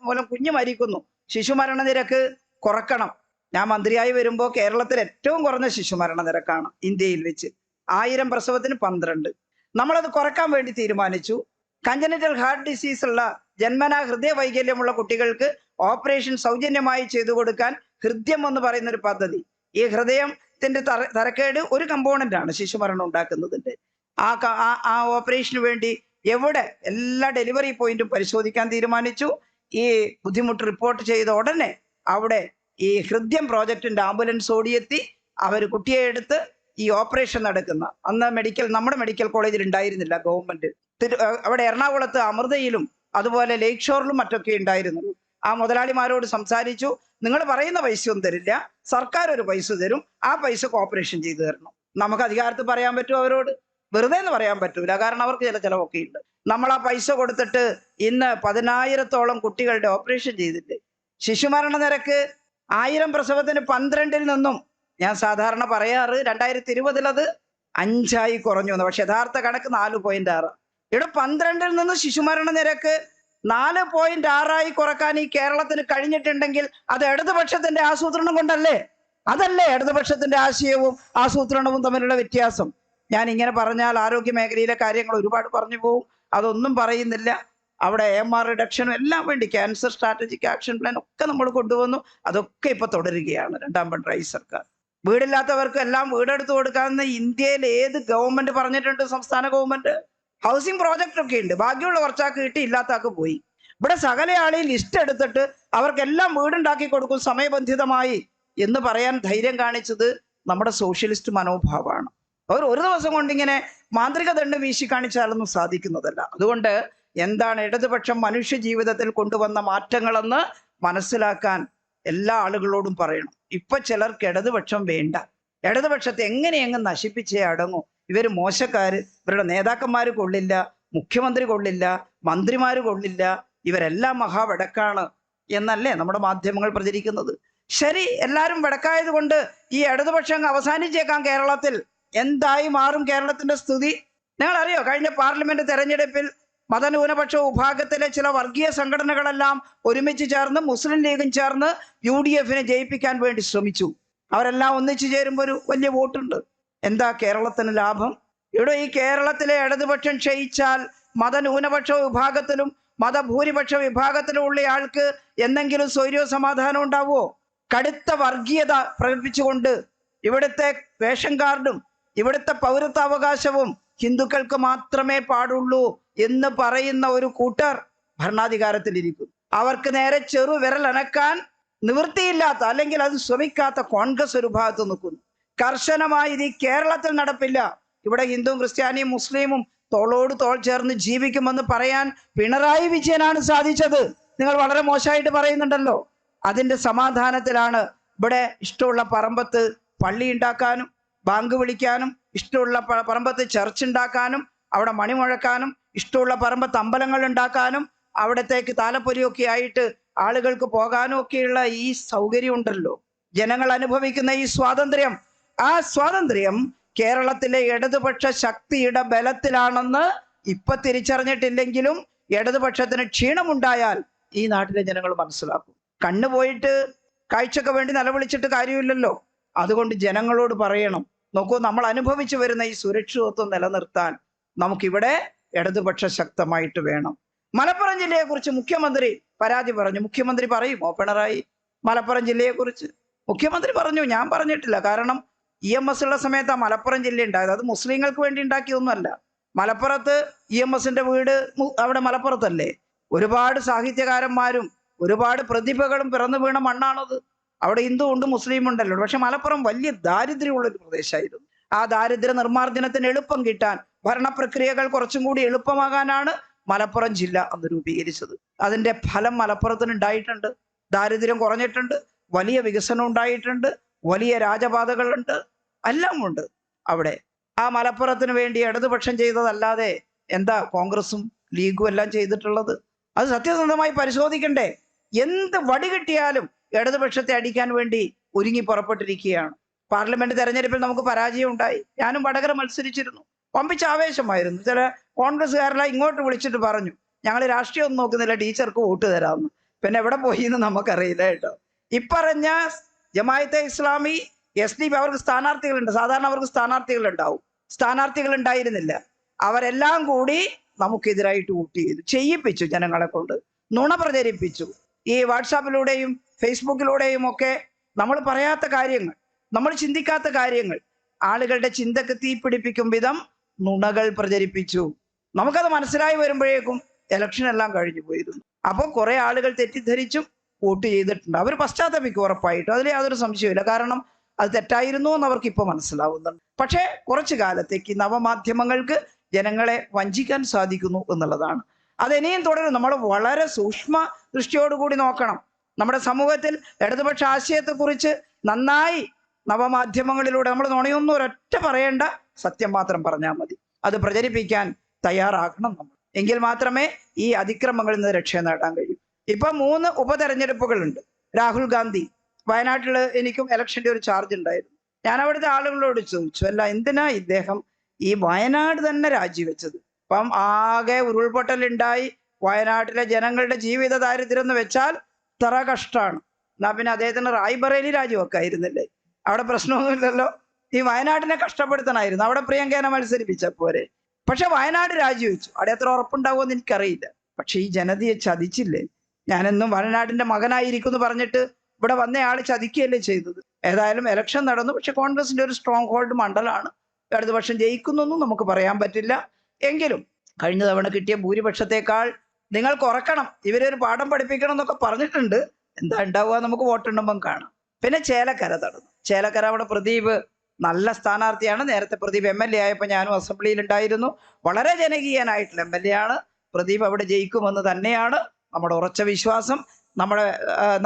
[SPEAKER 1] മൂലം കുഞ്ഞു മരിക്കുന്നു, ശിശുമരണ നിരക്ക് കുറക്കണം. ഞാൻ മന്ത്രിയായി വരുമ്പോൾ കേരളത്തിൽ ഏറ്റവും കുറഞ്ഞ ശിശുമരണ നിരക്കാണ് ഇന്ത്യയിൽ വെച്ച്. 1000 പ്രസവത്തിന് 12. നമ്മളത് കുറക്കാൻ വേണ്ടി തീരുമാനിച്ചു. കഞ്ചനിറ്റൽ ഹാർട്ട് ഡിസീസ് ഉള്ള ജന്മനാ ഹൃദയ വൈകല്യമുള്ള കുട്ടികൾക്ക് ഓപ്പറേഷൻ സൗജന്യമായി ചെയ്തു കൊടുക്കാൻ ഹൃദ്യം എന്ന് പറയുന്ന ഒരു പദ്ധതി. ഈ ഹൃദയത്തിന്റെ തരക്കേട് ഒരു കമ്പോണന്റ് ആണ് ശിശുമരണം ഉണ്ടാക്കുന്നതിന്റെ. ആ ഓപ്പറേഷന് വേണ്ടി എവിടെ എല്ലാ ഡെലിവറി പോയിന്റും പരിശോധിക്കാൻ തീരുമാനിച്ചു. ഈ ബുദ്ധിമുട്ട് റിപ്പോർട്ട് ചെയ്ത ഉടനെ അവിടെ ഈ ഹൃദ്യം പ്രോജക്റ്റിന്റെ ആംബുലൻസ് ഓടിയെത്തി. അവർ കുട്ടിയെ എടുത്ത് ഈ ഓപ്പറേഷൻ നടക്കുന്ന അന്ന് നമ്മുടെ മെഡിക്കൽ കോളേജിൽ ഉണ്ടായിരുന്നില്ല ഗവൺമെന്റ്. അവിടെ എറണാകുളത്ത് അമൃതയിലും അതുപോലെ ലേക്ക് ഷോറിലും മറ്റൊക്കെ ഉണ്ടായിരുന്നു. ആ മുതലാളിമാരോട് സംസാരിച്ചു, നിങ്ങൾ പറയുന്ന പൈസയൊന്നും തരില്ല, സർക്കാർ ഒരു പൈസ തരും, ആ പൈസക്ക് ഓപ്പറേഷൻ ചെയ്തു തരണം. നമുക്ക് അധികാരത്തിൽ പറയാൻ പറ്റും അവരോട്? വെറുതെ എന്ന് പറയാൻ പറ്റൂല, കാരണം അവർക്ക് ചില ചിലവൊക്കെ ഉണ്ട്. നമ്മൾ ആ പൈസ കൊടുത്തിട്ട് ഇന്ന് 10,000-ഓളം കുട്ടികളുടെ ഓപ്പറേഷൻ ചെയ്തിട്ട് ശിശുമരണ നിരക്ക് 1000 പ്രസവത്തിന് 12-ൽ നിന്നും, ഞാൻ സാധാരണ പറയാറ് 2020 അത് 5 കുറഞ്ഞു എന്ന്, പക്ഷെ യഥാർത്ഥ കണക്ക് 4.6. ഇവിടെ 12-ൽ നിന്ന് ശിശുമരണ നിരക്ക് 4.6 കുറക്കാൻ ഈ കേരളത്തിന് കഴിഞ്ഞിട്ടുണ്ടെങ്കിൽ അത് ഇടതുപക്ഷത്തിന്റെ ആസൂത്രണം കൊണ്ടല്ലേ? അതല്ലേ ഇടതുപക്ഷത്തിന്റെ ആശയവും ആസൂത്രണവും തമ്മിലുള്ള വ്യത്യാസം. ഞാൻ ഇങ്ങനെ പറഞ്ഞാൽ ആരോഗ്യ മേഖലയിലെ കാര്യങ്ങൾ ഒരുപാട് പറഞ്ഞു പോകും, അതൊന്നും പറയുന്നില്ല. അവിടെ AMR റിഡക്ഷനും എല്ലാം വേണ്ടി ക്യാൻസർ സ്ട്രാറ്റജിക് ആക്ഷൻ പ്ലാൻ ഒക്കെ നമ്മൾ കൊണ്ടുവന്നു. അതൊക്കെ ഇപ്പൊ തുടരുകയാണ് രണ്ടാം പിണറായി സർക്കാർ. വീടില്ലാത്തവർക്ക് എല്ലാം വീടെടുത്ത് കൊടുക്കാമെന്ന് ഇന്ത്യയിൽ ഏത് ഗവൺമെന്റ് പറഞ്ഞിട്ടുണ്ട്? സംസ്ഥാന ഗവൺമെന്റ്. ഹൗസിംഗ് പ്രോജക്റ്റ് ഒക്കെ ഉണ്ട്, ബാക്കിയുള്ള കുറച്ചാക്ക് കിട്ടി, ഇല്ലാത്താക്ക് പോയി. ഇവിടെ സകല ആളെയും ലിസ്റ്റ് എടുത്തിട്ട് അവർക്കെല്ലാം വീടുണ്ടാക്കി കൊടുക്കും സമയബന്ധിതമായി എന്ന് പറയാൻ ധൈര്യം കാണിച്ചത് നമ്മുടെ സോഷ്യലിസ്റ്റ് മനോഭാവമാണ്. അവർ ഒരു ദിവസം കൊണ്ടിങ്ങനെ മാന്ത്രിക ദണ്ഡ് വീശി കാണിച്ചാലൊന്നും സാധിക്കുന്നതല്ല. അതുകൊണ്ട് എന്താണ് ഇടതുപക്ഷം മനുഷ്യ ജീവിതത്തിൽ കൊണ്ടുവന്ന മാറ്റങ്ങളെന്ന് മനസ്സിലാക്കാൻ എല്ലാ ആളുകളോടും പറയണം. ഇപ്പൊ ചിലർക്ക് ഇടതുപക്ഷം വേണ്ട, ഇടതുപക്ഷത്തെ എങ്ങനെയെങ്ങ് നശിപ്പിച്ചേ അടങ്ങൂ, ഇവര് മോശക്കാര്, ഇവരുടെ നേതാക്കന്മാര് കൊള്ളില്ല, മുഖ്യമന്ത്രി കൊള്ളില്ല, മന്ത്രിമാര് കൊള്ളില്ല, ഇവരെല്ലാം മഹാവടക്കാണ് എന്നല്ലേ നമ്മുടെ മാധ്യമങ്ങൾ പ്രചരിക്കുന്നത്. ശരി, എല്ലാവരും വടക്കായത് കൊണ്ട് ഈ ഇടതുപക്ഷം അവസാനിച്ചേക്കാം കേരളത്തിൽ. എന്തായി മാറും കേരളത്തിന്റെ സ്ഥിതി? നിങ്ങൾ അറിയോ, കഴിഞ്ഞ പാർലമെന്റ് തെരഞ്ഞെടുപ്പിൽ മതന്യൂനപക്ഷ വിഭാഗത്തിലെ ചില വർഗീയ സംഘടനകളെല്ലാം ഒരുമിച്ച് ചേർന്ന് മുസ്ലിം ലീഗും ചേർന്ന് UDF-നെ ജയിപ്പിക്കാൻ വേണ്ടി ശ്രമിച്ചു. അവരെല്ലാം ഒന്നിച്ചു ചേരുമ്പോൾ ഒരു വലിയ വോട്ടുണ്ട്. എന്താ കേരളത്തിന് ലാഭം? ഇവിടെ ഈ കേരളത്തിലെ ഇടതുപക്ഷം ക്ഷയിച്ചാൽ മതന്യൂനപക്ഷ വിഭാഗത്തിലും മതഭൂരിപക്ഷ വിഭാഗത്തിലും ഉള്ള ആൾക്ക് എന്തെങ്കിലും സ്വൈര്യവും സമാധാനം ഉണ്ടാവുമോ? കടുത്ത വർഗീയത പ്രകടിപ്പിച്ചുകൊണ്ട് ഇവിടുത്തെ റേഷൻ കാർഡും ഇവിടുത്തെ പൗരത്വാവകാശവും ഹിന്ദുക്കൾക്ക് മാത്രമേ പാടുള്ളൂ എന്ന് പറയുന്ന ഒരു കൂട്ടർ ഭരണാധികാരത്തിലിരിക്കും. അവർക്ക് നേരെ ചെറു വിരലനക്കാൻ നിവൃത്തിയില്ലാത്ത, അല്ലെങ്കിൽ അത് ശ്രമിക്കാത്ത കോൺഗ്രസ് ഒരു ഭാഗത്ത് നിൽക്കുന്നു. കർശനമായി ഇത് ഈ കേരളത്തിൽ നടപ്പില്ല. ഇവിടെ ഹിന്ദുവും ക്രിസ്ത്യാനിയും മുസ്ലിമും തോളോട് തോൾ ചേർന്ന് ജീവിക്കുമെന്ന് പറയാൻ പിണറായി വിജയനാണ് സാധിച്ചത്. നിങ്ങൾ വളരെ മോശമായിട്ട് പറയുന്നുണ്ടല്ലോ. അതിന്റെ സമാധാനത്തിലാണ് ഇവിടെ ഇഷ്ടമുള്ള പറമ്പത്ത് പള്ളി ഉണ്ടാക്കാനും ബാങ്ക് വിളിക്കാനും, ഇഷ്ടമുള്ള പറമ്പത്ത് ചർച്ച് ഉണ്ടാക്കാനും, അവിടെ മണി മുഴക്കാനും, ഇഷ്ടമുള്ള പറമ്പത്ത് അമ്പലങ്ങൾ ഉണ്ടാക്കാനും, അവിടത്തേക്ക് താലപ്പൊലിയൊക്കെ ആയിട്ട് ആളുകൾക്ക് പോകാനും ഒക്കെയുള്ള ഈ സൗകര്യം ഉണ്ടല്ലോ. ജനങ്ങൾ അനുഭവിക്കുന്ന ഈ സ്വാതന്ത്ര്യം, ആ സ്വാതന്ത്ര്യം കേരളത്തിലെ ഇടതുപക്ഷ ശക്തിയുടെ ബലത്തിലാണെന്ന് ഇപ്പൊ തിരിച്ചറിഞ്ഞിട്ടില്ലെങ്കിലും ഇടതുപക്ഷത്തിന് ക്ഷീണമുണ്ടായാൽ ഈ നാട്ടിലെ ജനങ്ങൾ മനസ്സിലാക്കും. കണ്ണുപോയിട്ട് കാഴ്ചക്ക് വേണ്ടി നിലവിളിച്ചിട്ട് കാര്യമില്ലല്ലോ. അതുകൊണ്ട് ജനങ്ങളോട് പറയണം, നോക്കൂ, നമ്മൾ അനുഭവിച്ചു വരുന്ന ഈ സുരക്ഷിതത്വം നിലനിർത്താൻ നമുക്കിവിടെ ഇടതുപക്ഷ ശക്തമായിട്ട് വേണം. മലപ്പുറം ജില്ലയെ കുറിച്ച് മുഖ്യമന്ത്രി പരാതി പറഞ്ഞു. മുഖ്യമന്ത്രി പറയുമോ പിണറായി മലപ്പുറം ജില്ലയെ കുറിച്ച്? മുഖ്യമന്ത്രി പറഞ്ഞു, ഞാൻ പറഞ്ഞിട്ടില്ല. കാരണം EMS ഉള്ള സമയത്ത് ആ മലപ്പുറം ജില്ല ഉണ്ടായത്. അത് മുസ്ലിങ്ങൾക്ക് വേണ്ടി ഉണ്ടാക്കിയൊന്നുമല്ല. മലപ്പുറത്ത് EMSന്റെ വീട് അവിടെ മലപ്പുറത്തല്ലേ? ഒരുപാട് സാഹിത്യകാരന്മാരും ഒരുപാട് പ്രതിഭകളും പിറന്നു വീണ മണ്ണാണത്. അവിടെ ഹിന്ദു ഉണ്ട്, മുസ്ലിം ഉണ്ടല്ലോ. പക്ഷെ മലപ്പുറം വലിയ ദാരിദ്ര്യമുള്ള ഒരു പ്രദേശമായിരുന്നു. ആ ദാരിദ്ര്യ നിർമ്മാർജ്ജനത്തിന് എളുപ്പം കിട്ടാൻ, ഭരണപ്രക്രിയകൾ കുറച്ചും കൂടി എളുപ്പമാകാനാണ് മലപ്പുറം ജില്ല അന്ന് രൂപീകരിച്ചത്. അതിന്റെ ഫലം മലപ്പുറത്തിന് ഉണ്ടായിട്ടുണ്ട്. ദാരിദ്ര്യം കുറഞ്ഞിട്ടുണ്ട്, വലിയ വികസനം ഉണ്ടായിട്ടുണ്ട്, വലിയ രാജപാതകളുണ്ട്, എല്ലാം ഉണ്ട് അവിടെ. ആ മലപ്പുറത്തിന് വേണ്ടി ഇടതുപക്ഷം ചെയ്തതല്ലാതെ എന്താ കോൺഗ്രസും ലീഗും എല്ലാം ചെയ്തിട്ടുള്ളത്? അത് സത്യസന്ധമായി പരിശോധിക്കണ്ടേ? എന്ത് വടി കിട്ടിയാലും ഇടതുപക്ഷത്തെ അടിക്കാൻ വേണ്ടി ഒരുങ്ങി പുറപ്പെട്ടിരിക്കുകയാണ്. പാർലമെന്റ് തെരഞ്ഞെടുപ്പിൽ നമുക്ക് പരാജയം ഉണ്ടായി. ഞാനും വടകര മത്സരിച്ചിരുന്നു. പമ്പിച്ച ആവേശമായിരുന്നു. ചില കോൺഗ്രസ്സുകാരെല്ലാം ഇങ്ങോട്ട് വിളിച്ചിട്ട് പറഞ്ഞു, ഞങ്ങൾ രാഷ്ട്രീയം ഒന്നും നോക്കുന്നില്ല, ടീച്ചർക്ക് വോട്ട് തരാമെന്ന്. പിന്നെ എവിടെ പോയി എന്ന് നമുക്കറിയില്ല കേട്ടോ. ഇപ്പറഞ്ഞ ജമാഅത്തെ ഇസ്ലാമി, SDP അവർക്ക് സ്ഥാനാർത്ഥികളുണ്ട്. സാധാരണ അവർക്ക് സ്ഥാനാർത്ഥികൾ ഉണ്ടാവും. സ്ഥാനാർത്ഥികൾ ഉണ്ടായിരുന്നില്ല. അവരെല്ലാം കൂടി നമുക്കെതിരായിട്ട് വോട്ട് ചെയ്യിപ്പിച്ചു. ജനങ്ങളെ കൊണ്ട് നുണ പ്രചരിപ്പിച്ചു. ഈ വാട്സാപ്പിലൂടെയും ഫേസ്ബുക്കിലൂടെയും ഒക്കെ നമ്മൾ പറയാത്ത കാര്യങ്ങൾ, നമ്മൾ ചിന്തിക്കാത്ത കാര്യങ്ങൾ, ആളുകളുടെ ചിന്തക്ക് തീപിടിപ്പിക്കും വിധം നുണകൾ പ്രചരിപ്പിച്ചു. നമുക്കത് മനസ്സിലായി വരുമ്പോഴേക്കും ഇലക്ഷൻ എല്ലാം കഴിഞ്ഞു പോയിരുന്നു. അപ്പോൾ കുറെ ആളുകൾ തെറ്റിദ്ധരിച്ചും വോട്ട് ചെയ്തിട്ടുണ്ട്. അവർ പശ്ചാത്തപിക്കും ഉറപ്പായിട്ടും, അതിൽ യാതൊരു സംശയമില്ല. കാരണം അത് തെറ്റായിരുന്നു എന്ന് അവർക്ക് ഇപ്പോൾ മനസ്സിലാവുന്നുണ്ട്. പക്ഷേ കുറച്ചു കാലത്തേക്ക് നവമാധ്യമങ്ങൾക്ക് ജനങ്ങളെ വഞ്ചിക്കാൻ സാധിക്കുന്നു എന്നുള്ളതാണ്. അതിനിയും തുടരും. നമ്മൾ വളരെ സൂക്ഷ്മ ദൃഷ്ടിയോടുകൂടി നോക്കണം. നമ്മുടെ സമൂഹത്തിൽ ഇടതുപക്ഷ ആശയത്തെക്കുറിച്ച് നന്നായി നവമാധ്യമങ്ങളിലൂടെ നമ്മൾ നുണയൊന്നും ഒരൊറ്റ പറയേണ്ട, സത്യം മാത്രം പറഞ്ഞാൽ മതി. അത് പ്രചരിപ്പിക്കാൻ തയ്യാറാകണം നമ്മൾ. എങ്കിൽ മാത്രമേ ഈ അതിക്രമങ്ങളിൽ നിന്ന് രക്ഷ നേടാൻ കഴിയൂ. ഇപ്പൊ 3 ഉപതെരഞ്ഞെടുപ്പുകളുണ്ട്. രാഹുൽ ഗാന്ധി വയനാട്ടിൽ, എനിക്കും ഇലക്ഷന്റെ ഒരു ചാർജ് ഉണ്ടായിരുന്നു. ഞാൻ അവിടുത്തെ ആളുകളോട് ചോദിച്ചു, അല്ല എന്തിനാ ഇദ്ദേഹം ഈ വയനാട് തന്നെ രാജിവെച്ചത്? അപ്പം ആകെ ഉരുൾപൊട്ടലുണ്ടായി. വയനാട്ടിലെ ജനങ്ങളുടെ ജീവിത ദാരിദ്ര്യം എന്ന് വെച്ചാൽ ഇത്ര കഷ്ടമാണ്. എന്നാ പിന്നെ അദ്ദേഹത്തിന് റായ്ബറേലി രാജിവെക്കായിരുന്നില്ലേ? അവിടെ പ്രശ്നമൊന്നുമില്ലല്ലോ. ഈ വയനാടിനെ കഷ്ടപ്പെടുത്തണമായിരുന്നു. അവിടെ പ്രിയങ്കേനെ മത്സരിപ്പിച്ച പോരെ. പക്ഷെ വയനാട് രാജിവെച്ചു. അവിടെ എത്ര ഉറപ്പുണ്ടാവുമെന്ന് എനിക്കറിയില്ല. പക്ഷെ ഈ ജനതയെ ചതിച്ചില്ലേ? ഞാനെന്നും വയനാടിന്റെ മകനായിരിക്കും എന്ന് പറഞ്ഞിട്ട് ഇവിടെ വന്നയാൾ ചതിക്കുകയല്ലേ ചെയ്തത്? ഏതായാലും ഇലക്ഷൻ നടന്നു. പക്ഷെ കോൺഗ്രസിന്റെ ഒരു സ്ട്രോങ് ഹോൾഡ് മണ്ഡലമാണ്. ഇടതുപക്ഷം ജയിക്കുന്നൊന്നും നമുക്ക് പറയാൻ പറ്റില്ല. എങ്കിലും കഴിഞ്ഞ തവണ കിട്ടിയ ഭൂരിപക്ഷത്തെക്കാൾ നിങ്ങൾ കുറക്കണം, ഇവരൊരു പാഠം പഠിപ്പിക്കണം എന്നൊക്കെ പറഞ്ഞിട്ടുണ്ട്. എന്താ ഉണ്ടാവുക നമുക്ക് വോട്ടെണ്ണുമ്പം കാണാം. പിന്നെ ചേലക്കര നടന്നു. ചേലക്കര അവിടെ പ്രദീപ് നല്ല സ്ഥാനാർത്ഥിയാണ്. നേരത്തെ പ്രദീപ് MLA ആയപ്പോൾ ഞാനും അസംബ്ലിയിൽ ഉണ്ടായിരുന്നു. വളരെ ജനകീയനായിട്ടുള്ള MLA ആണ് പ്രദീപ്. അവിടെ ജയിക്കുമെന്ന് തന്നെയാണ് നമ്മുടെ ഉറച്ച വിശ്വാസം. നമ്മുടെ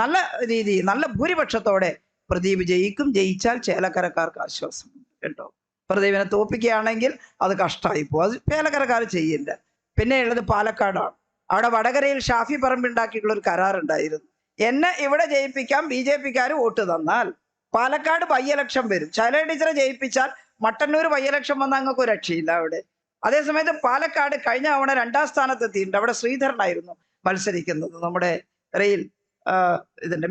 [SPEAKER 1] നല്ല രീതിയിൽ നല്ല ഭൂരിപക്ഷത്തോടെ പ്രദീപ് ജയിക്കും. ജയിച്ചാൽ ചേലക്കരക്കാർക്ക് ആശ്വാസം കേട്ടോ. പ്രദീപിനെ തോപ്പിക്കുകയാണെങ്കിൽ അത് കഷ്ടമായി പോകും. അത് ചേലക്കരക്കാർ ചെയ്യില്ല. പിന്നെ ഉള്ളത് പാലക്കാടാണ്. അവിടെ വടകരയിൽ ഷാഫി പറമ്പുണ്ടാക്കിയിട്ടുള്ള ഒരു കരാറുണ്ടായിരുന്നു. എന്നെ ഇവിടെ ജയിപ്പിക്കാൻ BJPക്കാർ വോട്ട് തന്നാൽ പാലക്കാട് ബൈ-ഇലക്ഷൻ വരും. ശൈലജ ടീച്ചറെ ജയിപ്പിച്ചാൽ മട്ടന്നൂർ ബൈ-ഇലക്ഷൻ വന്നാൽ അങ്ങക്ക് ഒരു രക്ഷയില്ല അവിടെ. അതേസമയത്ത് പാലക്കാട് കഴിഞ്ഞ തവണ 2ാം സ്ഥാനത്തെത്തിയിട്ടുണ്ട്. അവിടെ ശ്രീധരനായിരുന്നു മത്സരിക്കുന്നത്. നമ്മുടെ റെയിൽ ഇതിന്റെ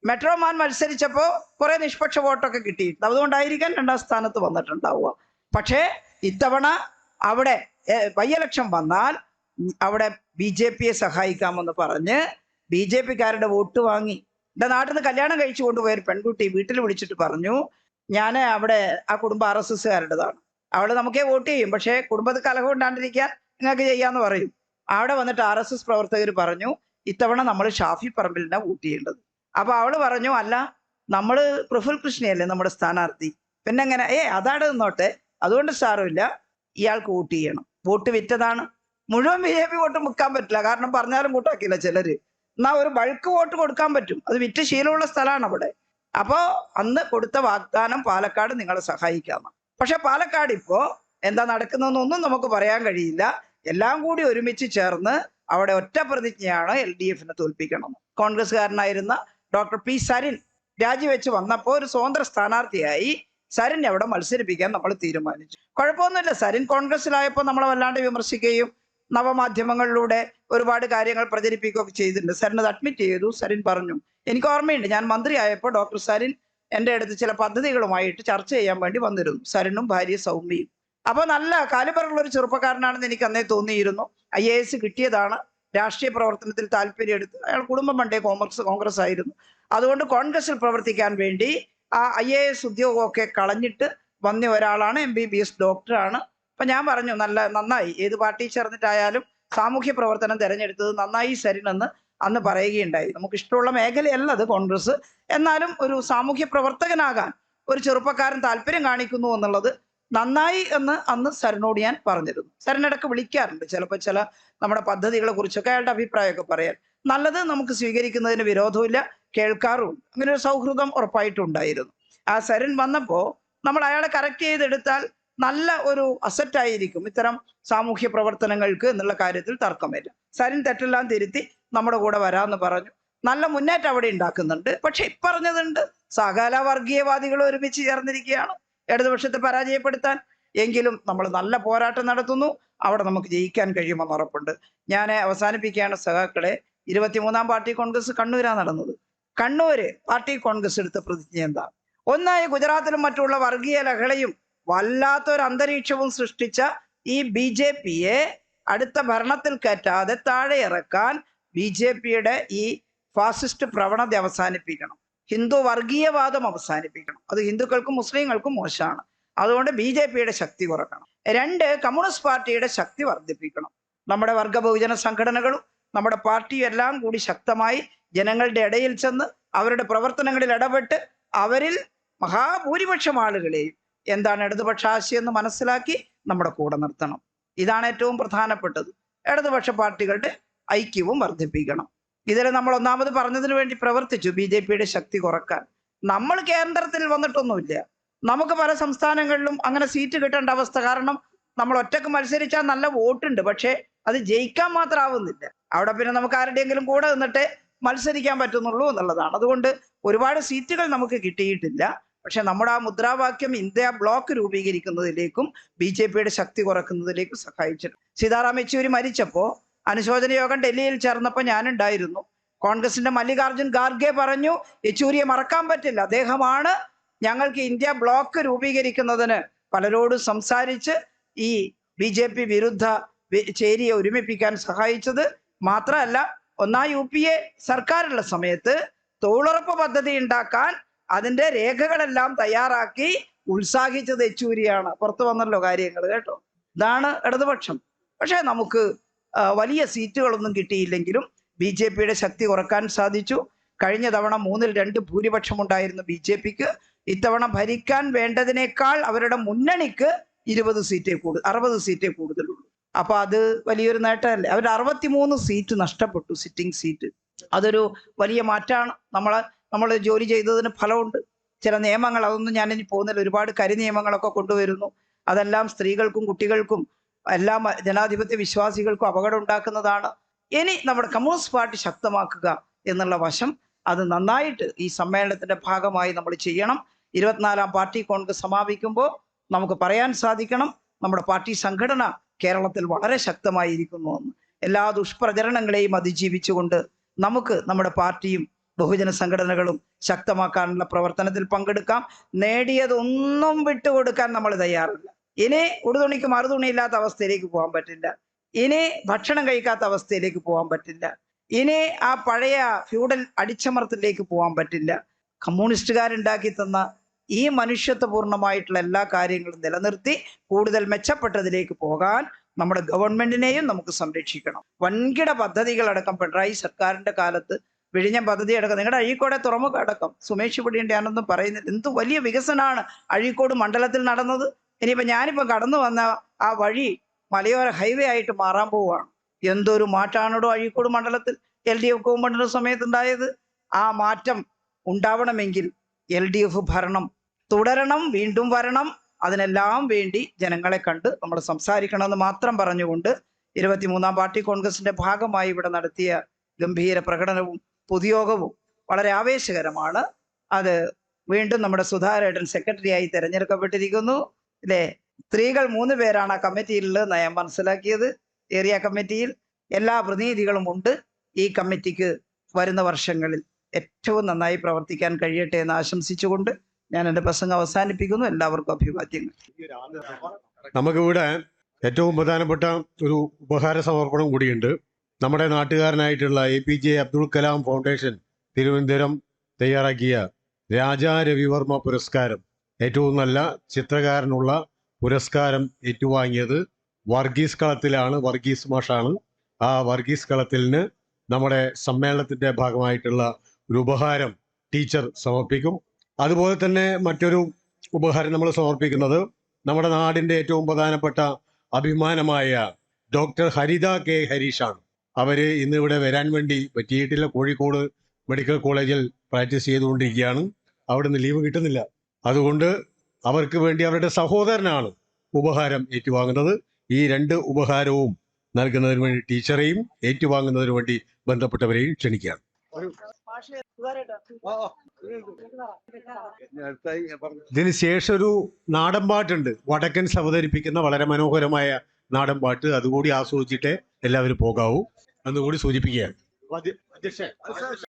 [SPEAKER 1] മെട്രോ മാൻ മത്സരിച്ചപ്പോൾ കുറെ നിഷ്പക്ഷ വോട്ടൊക്കെ കിട്ടിയിട്ടുണ്ട്. അതുകൊണ്ടായിരിക്കാൻ 2ാം സ്ഥാനത്ത് വന്നിട്ടുണ്ടാവുക. പക്ഷേ ഇത്തവണ അവിടെ ബൈ-ഇലക്ഷൻ വന്നാൽ അവിടെ BJPയെ സഹായിക്കാമെന്ന് പറഞ്ഞ് BJPക്കാരുടെ വോട്ട് വാങ്ങി. എൻ്റെ നാട്ടിൽ നിന്ന് കല്യാണം കഴിച്ചു കൊണ്ടുപോയൊരു പെൺകുട്ടി വീട്ടിൽ വിളിച്ചിട്ട് പറഞ്ഞു, ഞാൻ അവിടെ ആ കുടുംബം RSSകാരുടേതാണ്, അവള് നമുക്കേ വോട്ട് ചെയ്യും, പക്ഷേ കുടുംബത്തിൽ കലഹം ഉണ്ടാണ്ടിരിക്കാൻ നിങ്ങൾക്ക് ചെയ്യാന്ന് പറയും. അവിടെ വന്നിട്ട് RSS പ്രവർത്തകർ പറഞ്ഞു, ഇത്തവണ നമ്മൾ ഷാഫി പറമ്പിലിനെ വോട്ട് ചെയ്യേണ്ടത്. അപ്പൊ അവള് പറഞ്ഞു, അല്ല നമ്മള് പ്രഫുൽ കൃഷ്ണയല്ലേ നമ്മുടെ സ്ഥാനാർത്ഥി, പിന്നെ എങ്ങനെ? അതാണ് നിന്നോട്ടെ, അതുകൊണ്ട് സാരമില്ല, ഇയാൾക്ക് വോട്ട് ചെയ്യണം. വോട്ട് വിറ്റതാണ്. മുഴുവൻ BJP വോട്ട് മുക്കാൻ പറ്റില്ല, കാരണം പറഞ്ഞാലും കൂട്ടാക്കില്ല ചിലര്. എന്നാ ഒരു ബൾക്ക് വോട്ട് കൊടുക്കാൻ പറ്റും. അത് വിറ്റ് ശീലമുള്ള സ്ഥലമാണ് അവിടെ. അപ്പോ അന്ന് കൊടുത്ത വാഗ്ദാനം പാലക്കാട് നിങ്ങളെ സഹായിക്കാമെന്ന്. പക്ഷെ പാലക്കാട് ഇപ്പോ എന്താ നടക്കുന്നതെന്നൊന്നും നമുക്ക് പറയാൻ കഴിയില്ല. എല്ലാം കൂടി ഒരുമിച്ച് ചേർന്ന് അവിടെ ഒറ്റ പ്രതിജ്ഞയാണ് LDFനെ തോൽപ്പിക്കണം. കോൺഗ്രസ്സുകാരനായിരുന്ന ഡോക്ടർ P. സരിൻ രാജിവെച്ച് വന്നപ്പോൾ ഒരു സ്വതന്ത്ര സ്ഥാനാർത്ഥിയായി സരിനെ അവിടെ മത്സരിപ്പിക്കാൻ നമ്മൾ തീരുമാനിച്ചു. കുഴപ്പമൊന്നുമില്ല. സരിൻ കോൺഗ്രസ്സിലായപ്പോൾ നമ്മളെ വല്ലാണ്ട് വിമർശിക്കുകയും നവമാധ്യമങ്ങളിലൂടെ ഒരുപാട് കാര്യങ്ങൾ പ്രചരിപ്പിക്കുകയൊക്കെ ചെയ്തിട്ടുണ്ട്. സരിൻ അത് അഡ്മിറ്റ് ചെയ്തു. സരിൻ പറഞ്ഞു, എനിക്ക് ഓർമ്മയുണ്ട്, ഞാൻ മന്ത്രിയായപ്പോൾ ഡോക്ടർ സരിൻ എൻ്റെ അടുത്ത് ചില പദ്ധതികളുമായിട്ട് ചർച്ച ചെയ്യാൻ വേണ്ടി വന്നിരുന്നു. സരിനും ഭാര്യ സൗമ്യയും. അപ്പോൾ നല്ല കാലിബറുള്ള ഒരു ചെറുപ്പക്കാരനാണെന്ന് എനിക്ക് അന്നേ തോന്നിയിരുന്നു. IAS കിട്ടിയതാണ്. രാഷ്ട്രീയ പ്രവർത്തനത്തിൽ താല്പര്യം എടുത്ത് അയാൾ കുടുംബം പണ്ടേ കോൺഗ്രസ് ആയിരുന്നു. അതുകൊണ്ട് കോൺഗ്രസിൽ പ്രവർത്തിക്കാൻ വേണ്ടി ആ IAS ഉദ്യോഗമൊക്കെ കളഞ്ഞിട്ട് വന്ന ഒരാളാണ്. MBBS ഡോക്ടറാണ്. അപ്പൊ ഞാൻ പറഞ്ഞു നന്നായി, ഏത് പാർട്ടി ചേർന്നിട്ടായാലും സാമൂഹ്യ പ്രവർത്തനം തിരഞ്ഞെടുത്തത് നന്നായി സരിൻ എന്ന് അന്ന് പറയുകയുണ്ടായി. നമുക്ക് ഇഷ്ടമുള്ള മേഖലയല്ല അത് കോൺഗ്രസ്, എന്നാലും ഒരു സാമൂഹ്യ പ്രവർത്തകനാകാൻ ഒരു ചെറുപ്പക്കാരൻ താല്പര്യം കാണിക്കുന്നു എന്നുള്ളത് നന്നായി എന്ന് അന്ന് സരിനോട് ഞാൻ പറഞ്ഞിരുന്നു. സരിനിടക്ക് വിളിക്കാറുണ്ട് ചിലപ്പോൾ ചില നമ്മുടെ പദ്ധതികളെ കുറിച്ചൊക്കെ അയാളുടെ അഭിപ്രായമൊക്കെ പറയാൻ. നല്ലത് നമുക്ക് സ്വീകരിക്കുന്നതിന് വിരോധമില്ല, കേൾക്കാറുമുണ്ട്. അങ്ങനെ ഒരു സൗഹൃദം ഉറപ്പായിട്ടുണ്ടായിരുന്നു. ആ സരിൻ വന്നപ്പോ നമ്മൾ അയാളെ കറക്റ്റ് ചെയ്തെടുത്താൽ നല്ല ഒരു അസറ്റായിരിക്കും ഇത്തരം സാമൂഹ്യ പ്രവർത്തനങ്ങൾക്ക് എന്നുള്ള കാര്യത്തിൽ തർക്കമില്ല. സരിൻ തെറ്റെല്ലാം തിരുത്തി നമ്മുടെ കൂടെ വരാമെന്ന് പറഞ്ഞു. നല്ല മുന്നേറ്റം അവിടെ ഉണ്ടാക്കുന്നുണ്ട്. പക്ഷെ ഇപ്പറഞ്ഞതുണ്ട്, സകല വർഗീയവാദികൾ ഒരുമിച്ച് ചേർന്നിരിക്കുകയാണ് ഇടതുപക്ഷത്തെ പരാജയപ്പെടുത്താൻ. എങ്കിലും നമ്മൾ നല്ല പോരാട്ടം നടത്തുന്നു, അവിടെ നമുക്ക് ജയിക്കാൻ കഴിയുമെന്ന് ഉറപ്പുണ്ട്. ഞാൻ അവസാനിപ്പിക്കുകയാണ് സഖാക്കളെ. 23-ാം പാർട്ടി കോൺഗ്രസ് കണ്ണൂരാണ് നടന്നത്. കണ്ണൂര് പാർട്ടി കോൺഗ്രസ് എടുത്ത പ്രതിജ്ഞ എന്താ? ഒന്നായി ഗുജറാത്തിലും മറ്റുള്ള വർഗീയ ലഹളയും വല്ലാത്തൊരു അന്തരീക്ഷവും സൃഷ്ടിച്ച ഈ BJPയെ അടുത്ത ഭരണത്തിൽ കയറ്റാതെ താഴെ ഇറക്കാൻ BJPയുടെ ഈ ഫാസിസ്റ്റ് പ്രവണത അവസാനിപ്പിക്കണം. ഹിന്ദു വർഗീയവാദം അവസാനിപ്പിക്കണം. അത് ഹിന്ദുക്കൾക്കും മുസ്ലിങ്ങൾക്കും മോശമാണ്. അതുകൊണ്ട് BJPയുടെ ശക്തി കുറക്കണം. 2, കമ്മ്യൂണിസ്റ്റ് പാർട്ടിയുടെ ശക്തി വർദ്ധിപ്പിക്കണം. നമ്മുടെ വർഗ ബഹുജന സംഘടനകളും നമ്മുടെ പാർട്ടിയും എല്ലാം കൂടി ശക്തമായി ജനങ്ങളുടെ ഇടയിൽ ചെന്ന് അവരുടെ പ്രവർത്തനങ്ങളിൽ ഇടപെട്ട് അവരിൽ മഹാഭൂരിപക്ഷം ആളുകളെയും എന്താണ് ഇടതുപക്ഷ ആശയം എന്ന് മനസ്സിലാക്കി നമ്മുടെ കൂടെ നിർത്തണം. ഇതാണ് ഏറ്റവും പ്രധാനപ്പെട്ടത്. ഇടതുപക്ഷ പാർട്ടികളുടെ ഐക്യവും വർദ്ധിപ്പിക്കണം. ഇതിൽ നമ്മൾ ഒന്നാമത് പറഞ്ഞതിന് വേണ്ടി പ്രവർത്തിച്ചു, BJPയുടെ ശക്തി കുറക്കാൻ. നമ്മൾ കേന്ദ്രത്തിൽ വന്നിട്ടൊന്നുമില്ല. നമുക്ക് പല സംസ്ഥാനങ്ങളിലും അങ്ങനെ സീറ്റ് കിട്ടേണ്ട അവസ്ഥ. കാരണം നമ്മൾ ഒറ്റക്ക് മത്സരിച്ചാൽ നല്ല വോട്ടുണ്ട്, പക്ഷെ അത് ജയിക്കാൻ മാത്രം ആവുന്നില്ല. അവിടെ പിന്നെ നമുക്ക് ആരുടെയെങ്കിലും കൂടെ നിന്നിട്ടേ മത്സരിക്കാൻ പറ്റുന്നുള്ളൂ എന്നുള്ളതാണ്. അതുകൊണ്ട് ഒരുപാട് സീറ്റുകൾ നമുക്ക് കിട്ടിയിട്ടില്ല. പക്ഷെ നമ്മുടെ ആ മുദ്രാവാക്യം ഇന്ത്യ ബ്ലോക്ക് രൂപീകരിക്കുന്നതിലേക്കും BJPയുടെ ശക്തി കുറക്കുന്നതിലേക്കും സഹായിച്ചിട്ടുണ്ട്. സീതാറാം യെച്ചൂരി മരിച്ചപ്പോ അനുശോചന യോഗം ഡൽഹിയിൽ ചേർന്നപ്പോൾ ഞാനുണ്ടായിരുന്നു. കോൺഗ്രസിന്റെ മല്ലികാർജുൻ ഖാർഗെ പറഞ്ഞു, യെച്ചൂരിയെ മറക്കാൻ പറ്റില്ല, അദ്ദേഹമാണ് ഞങ്ങൾക്ക് ഇന്ത്യ ബ്ലോക്ക് രൂപീകരിക്കുന്നതിന് പലരോടും സംസാരിച്ച് ഈ BJP വിരുദ്ധ ചേരിയെ ഒരുമിപ്പിക്കാൻ സഹായിച്ചത്. മാത്രമല്ല, ഒന്നാം UPA സർക്കാരുള്ള സമയത്ത് തൊഴിലുറപ്പ് പദ്ധതി ഉണ്ടാക്കാൻ അതിന്റെ രേഖകളെല്ലാം തയ്യാറാക്കി ഉത്സാഹിച്ചത് യെച്ചൂരിയാണ്. പുറത്തു വന്നല്ലോ കാര്യങ്ങൾ കേട്ടോ. ഇതാണ് ഇടതുപക്ഷം. പക്ഷെ നമുക്ക് വലിയ സീറ്റുകളൊന്നും കിട്ടിയില്ലെങ്കിലും BJPയുടെ ശക്തി കുറക്കാൻ സാധിച്ചു. കഴിഞ്ഞ തവണ 3-2 ഭൂരിപക്ഷം ഉണ്ടായിരുന്നു BJPക്ക്. ഇത്തവണ ഭരിക്കാൻ വേണ്ടതിനേക്കാൾ അവരുടെ മുന്നണിക്ക് 60 സീറ്റേ കൂടുതലുള്ളൂ. അപ്പൊ അത് വലിയൊരു നേട്ടമല്ലേ. അവർ 63 സീറ്റ് നഷ്ടപ്പെട്ടു, സിറ്റിംഗ് സീറ്റ്. അതൊരു വലിയ മാറ്റമാണ്. നമ്മൾ ജോലി ചെയ്തതിന് ഫലമുണ്ട്. ചില നിയമങ്ങൾ, അതൊന്നും ഞാനിനി പോകുന്നില്ല, ഒരുപാട് നിയമങ്ങളൊക്കെ കൊണ്ടുവരുന്നു. അതെല്ലാം സ്ത്രീകൾക്കും കുട്ടികൾക്കും എല്ലാ ജനാധിപത്യ വിശ്വാസികൾക്കും അപകടം ഉണ്ടാക്കുന്നതാണ്. ഇനി നമ്മുടെ കമ്മ്യൂണിസ്റ്റ് പാർട്ടി ശക്തമാക്കുക എന്നുള്ള വശം അത് നന്നായിട്ട് ഈ സമ്മേളനത്തിന്റെ ഭാഗമായി നമ്മൾ ചെയ്യണം. 24-ാം പാർട്ടി കോൺഗ്രസ് സമാപിക്കുമ്പോൾ നമുക്ക് പറയാൻ സാധിക്കണം, നമ്മുടെ പാർട്ടി സംഘടന കേരളത്തിൽ വളരെ ശക്തമായിരിക്കുന്നു എന്ന്. എല്ലാ ദുഷ്പ്രചരണങ്ങളെയും അതിജീവിച്ചുകൊണ്ട് നമുക്ക് നമ്മുടെ പാർട്ടിയും ബഹുജന സംഘടനകളും ശക്തമാക്കാനുള്ള പ്രവർത്തനത്തിൽ പങ്കെടുക്കാം. നേടിയതൊന്നും വിട്ടുകൊടുക്കാൻ നമ്മൾ തയ്യാറില്ല. ഇനി ഉടുതുണിക്ക് മറുതുണിയില്ലാത്ത അവസ്ഥയിലേക്ക് പോകാൻ പറ്റില്ല. ഇനി ഭക്ഷണം കഴിക്കാത്ത അവസ്ഥയിലേക്ക് പോകാൻ പറ്റില്ല. ഇനി ആ പഴയ ഫ്യൂഡൽ അടിച്ചമർത്തലിലേക്ക് പോകാൻ പറ്റില്ല. കമ്മ്യൂണിസ്റ്റുകാരുണ്ടാക്കി തന്ന ഈ മനുഷ്യത്വപൂർണമായിട്ടുള്ള എല്ലാ കാര്യങ്ങളും നിലനിർത്തി കൂടുതൽ മെച്ചപ്പെട്ടതിലേക്ക് പോകാൻ നമ്മുടെ ഗവൺമെന്റിനെയും നമുക്ക് സംരക്ഷിക്കണം. വൻകിട പദ്ധതികളടക്കം പിണറായി സർക്കാരിന്റെ കാലത്ത് വിഴിഞ്ഞം പദ്ധതി അടക്കം, നിങ്ങളുടെ അഴീക്കോടെ തുറമുഖം അടക്കം, സുമേഷ് പിടിയുണ്ട്, ഞാനൊന്നും പറയുന്നില്ല, എന്ത് വലിയ വികസനമാണ് അഴീക്കോട് മണ്ഡലത്തിൽ നടന്നത്. ഞാനിപ്പോ കടന്നു വന്ന ആ വഴി മലയോര ഹൈവേ ആയിട്ട് മാറാൻ പോവുകയാണ്. എന്തൊരു മാറ്റാണോ അഴീക്കോട് മണ്ഡലത്തിൽ LDF ഗവൺമെന്റിന്റെ സമയത്തുണ്ടായത്. ആ മാറ്റം ഉണ്ടാവണമെങ്കിൽ LDF ഭരണം തുടരണം, വീണ്ടും വരണം. അതിനെല്ലാം വേണ്ടി ജനങ്ങളെ കണ്ട് നമ്മൾ സംസാരിക്കണമെന്ന് മാത്രം പറഞ്ഞുകൊണ്ട് 23-ാം പാർട്ടി കോൺഗ്രസിന്റെ ഭാഗമായി ഇവിടെ നടത്തിയ ഗംഭീര പ്രകടനവും പൊതുയോഗവും വളരെ ആവേശകരമാണ്. അത് വീണ്ടും നമ്മുടെ സുധാകരേട്ടൻ സെക്രട്ടറിയായി തെരഞ്ഞെടുക്കപ്പെട്ടിരിക്കുന്നു അല്ലേ. സ്ത്രീകൾ 3 പേരാണ് ആ കമ്മിറ്റിയിലുള്ളതെന്ന് ഞാൻ മനസ്സിലാക്കിയത്. ഏരിയ കമ്മിറ്റിയിൽ എല്ലാ പ്രതിനിധികളും ഉണ്ട്. ഈ കമ്മിറ്റിക്ക് വരുന്ന വർഷങ്ങളിൽ ഏറ്റവും നന്നായി പ്രവർത്തിക്കാൻ കഴിയട്ടെ എന്ന് ആശംസിച്ചുകൊണ്ട് ഞാൻ എൻ്റെ പ്രസംഗം അവസാനിപ്പിക്കുന്നു. എല്ലാവർക്കും അഭിവാദ്യങ്ങൾ.
[SPEAKER 2] നമുക്കിവിടെ ഏറ്റവും പ്രധാനപ്പെട്ട ഒരു ഉപഹാര സമർപ്പണം കൂടിയുണ്ട്. നമ്മുടെ നാട്ടുകാരനായിട്ടുള്ള APJ അബ്ദുൽ കലാം ഫൗണ്ടേഷൻ തിരുവനന്തപുരം തയ്യാറാക്കിയ രാജാ രവിവർമ്മ പുരസ്കാരം ഏറ്റവും നല്ല ചിത്രകാരനുള്ള പുരസ്കാരം ഏറ്റുവാങ്ങിയത് വർഗീസ് കളത്തിലാണ്. വർഗീസ് മാഷാണ്. ആ വർഗീസ് കളത്തിലിന് നമ്മുടെ സമ്മേളനത്തിന്റെ ഭാഗമായിട്ടുള്ള ഒരു ഉപഹാരം ടീച്ചർ സമർപ്പിക്കും. അതുപോലെ തന്നെ മറ്റൊരു ഉപഹാരം നമ്മൾ സമർപ്പിക്കുന്നത് നമ്മുടെ നാടിന്റെ ഏറ്റവും പ്രധാനപ്പെട്ട അഭിമാനമായ ഡോക്ടർ ഹരിത കെ ഹരീഷാണ്. അവര് ഇന്ന് ഇവിടെ വരാൻ വേണ്ടി പറ്റിയിട്ടില്ല. കോഴിക്കോട് മെഡിക്കൽ കോളേജിൽ പ്രാക്ടീസ് ചെയ്തുകൊണ്ടിരിക്കുകയാണ്. അവിടെ നിന്ന് ലീവ് കിട്ടുന്നില്ല. അതുകൊണ്ട് അവർക്ക് വേണ്ടി അവരുടെ സഹോദരനാണ് ഉപഹാരം ഏറ്റുവാങ്ങുന്നത്. ഈ 2 ഉപഹാരവും നൽകുന്നതിന് വേണ്ടി ടീച്ചറെയും ഏറ്റുവാങ്ങുന്നതിന് വേണ്ടി ബന്ധപ്പെട്ടവരെയും ക്ഷണിക്കുകയാണ്. ഇതിന് ശേഷം ഒരു നാടൻ പാട്ടുണ്ട്. വടക്കൻസ് അവതരിപ്പിക്കുന്ന വളരെ മനോഹരമായ നാടൻ പാട്ട്. അതുകൂടി ആസ്വദിച്ചിട്ടേ എല്ലാവരും പോകാവൂ എന്നുകൂടി സൂചിപ്പിക്കുകയാണ്.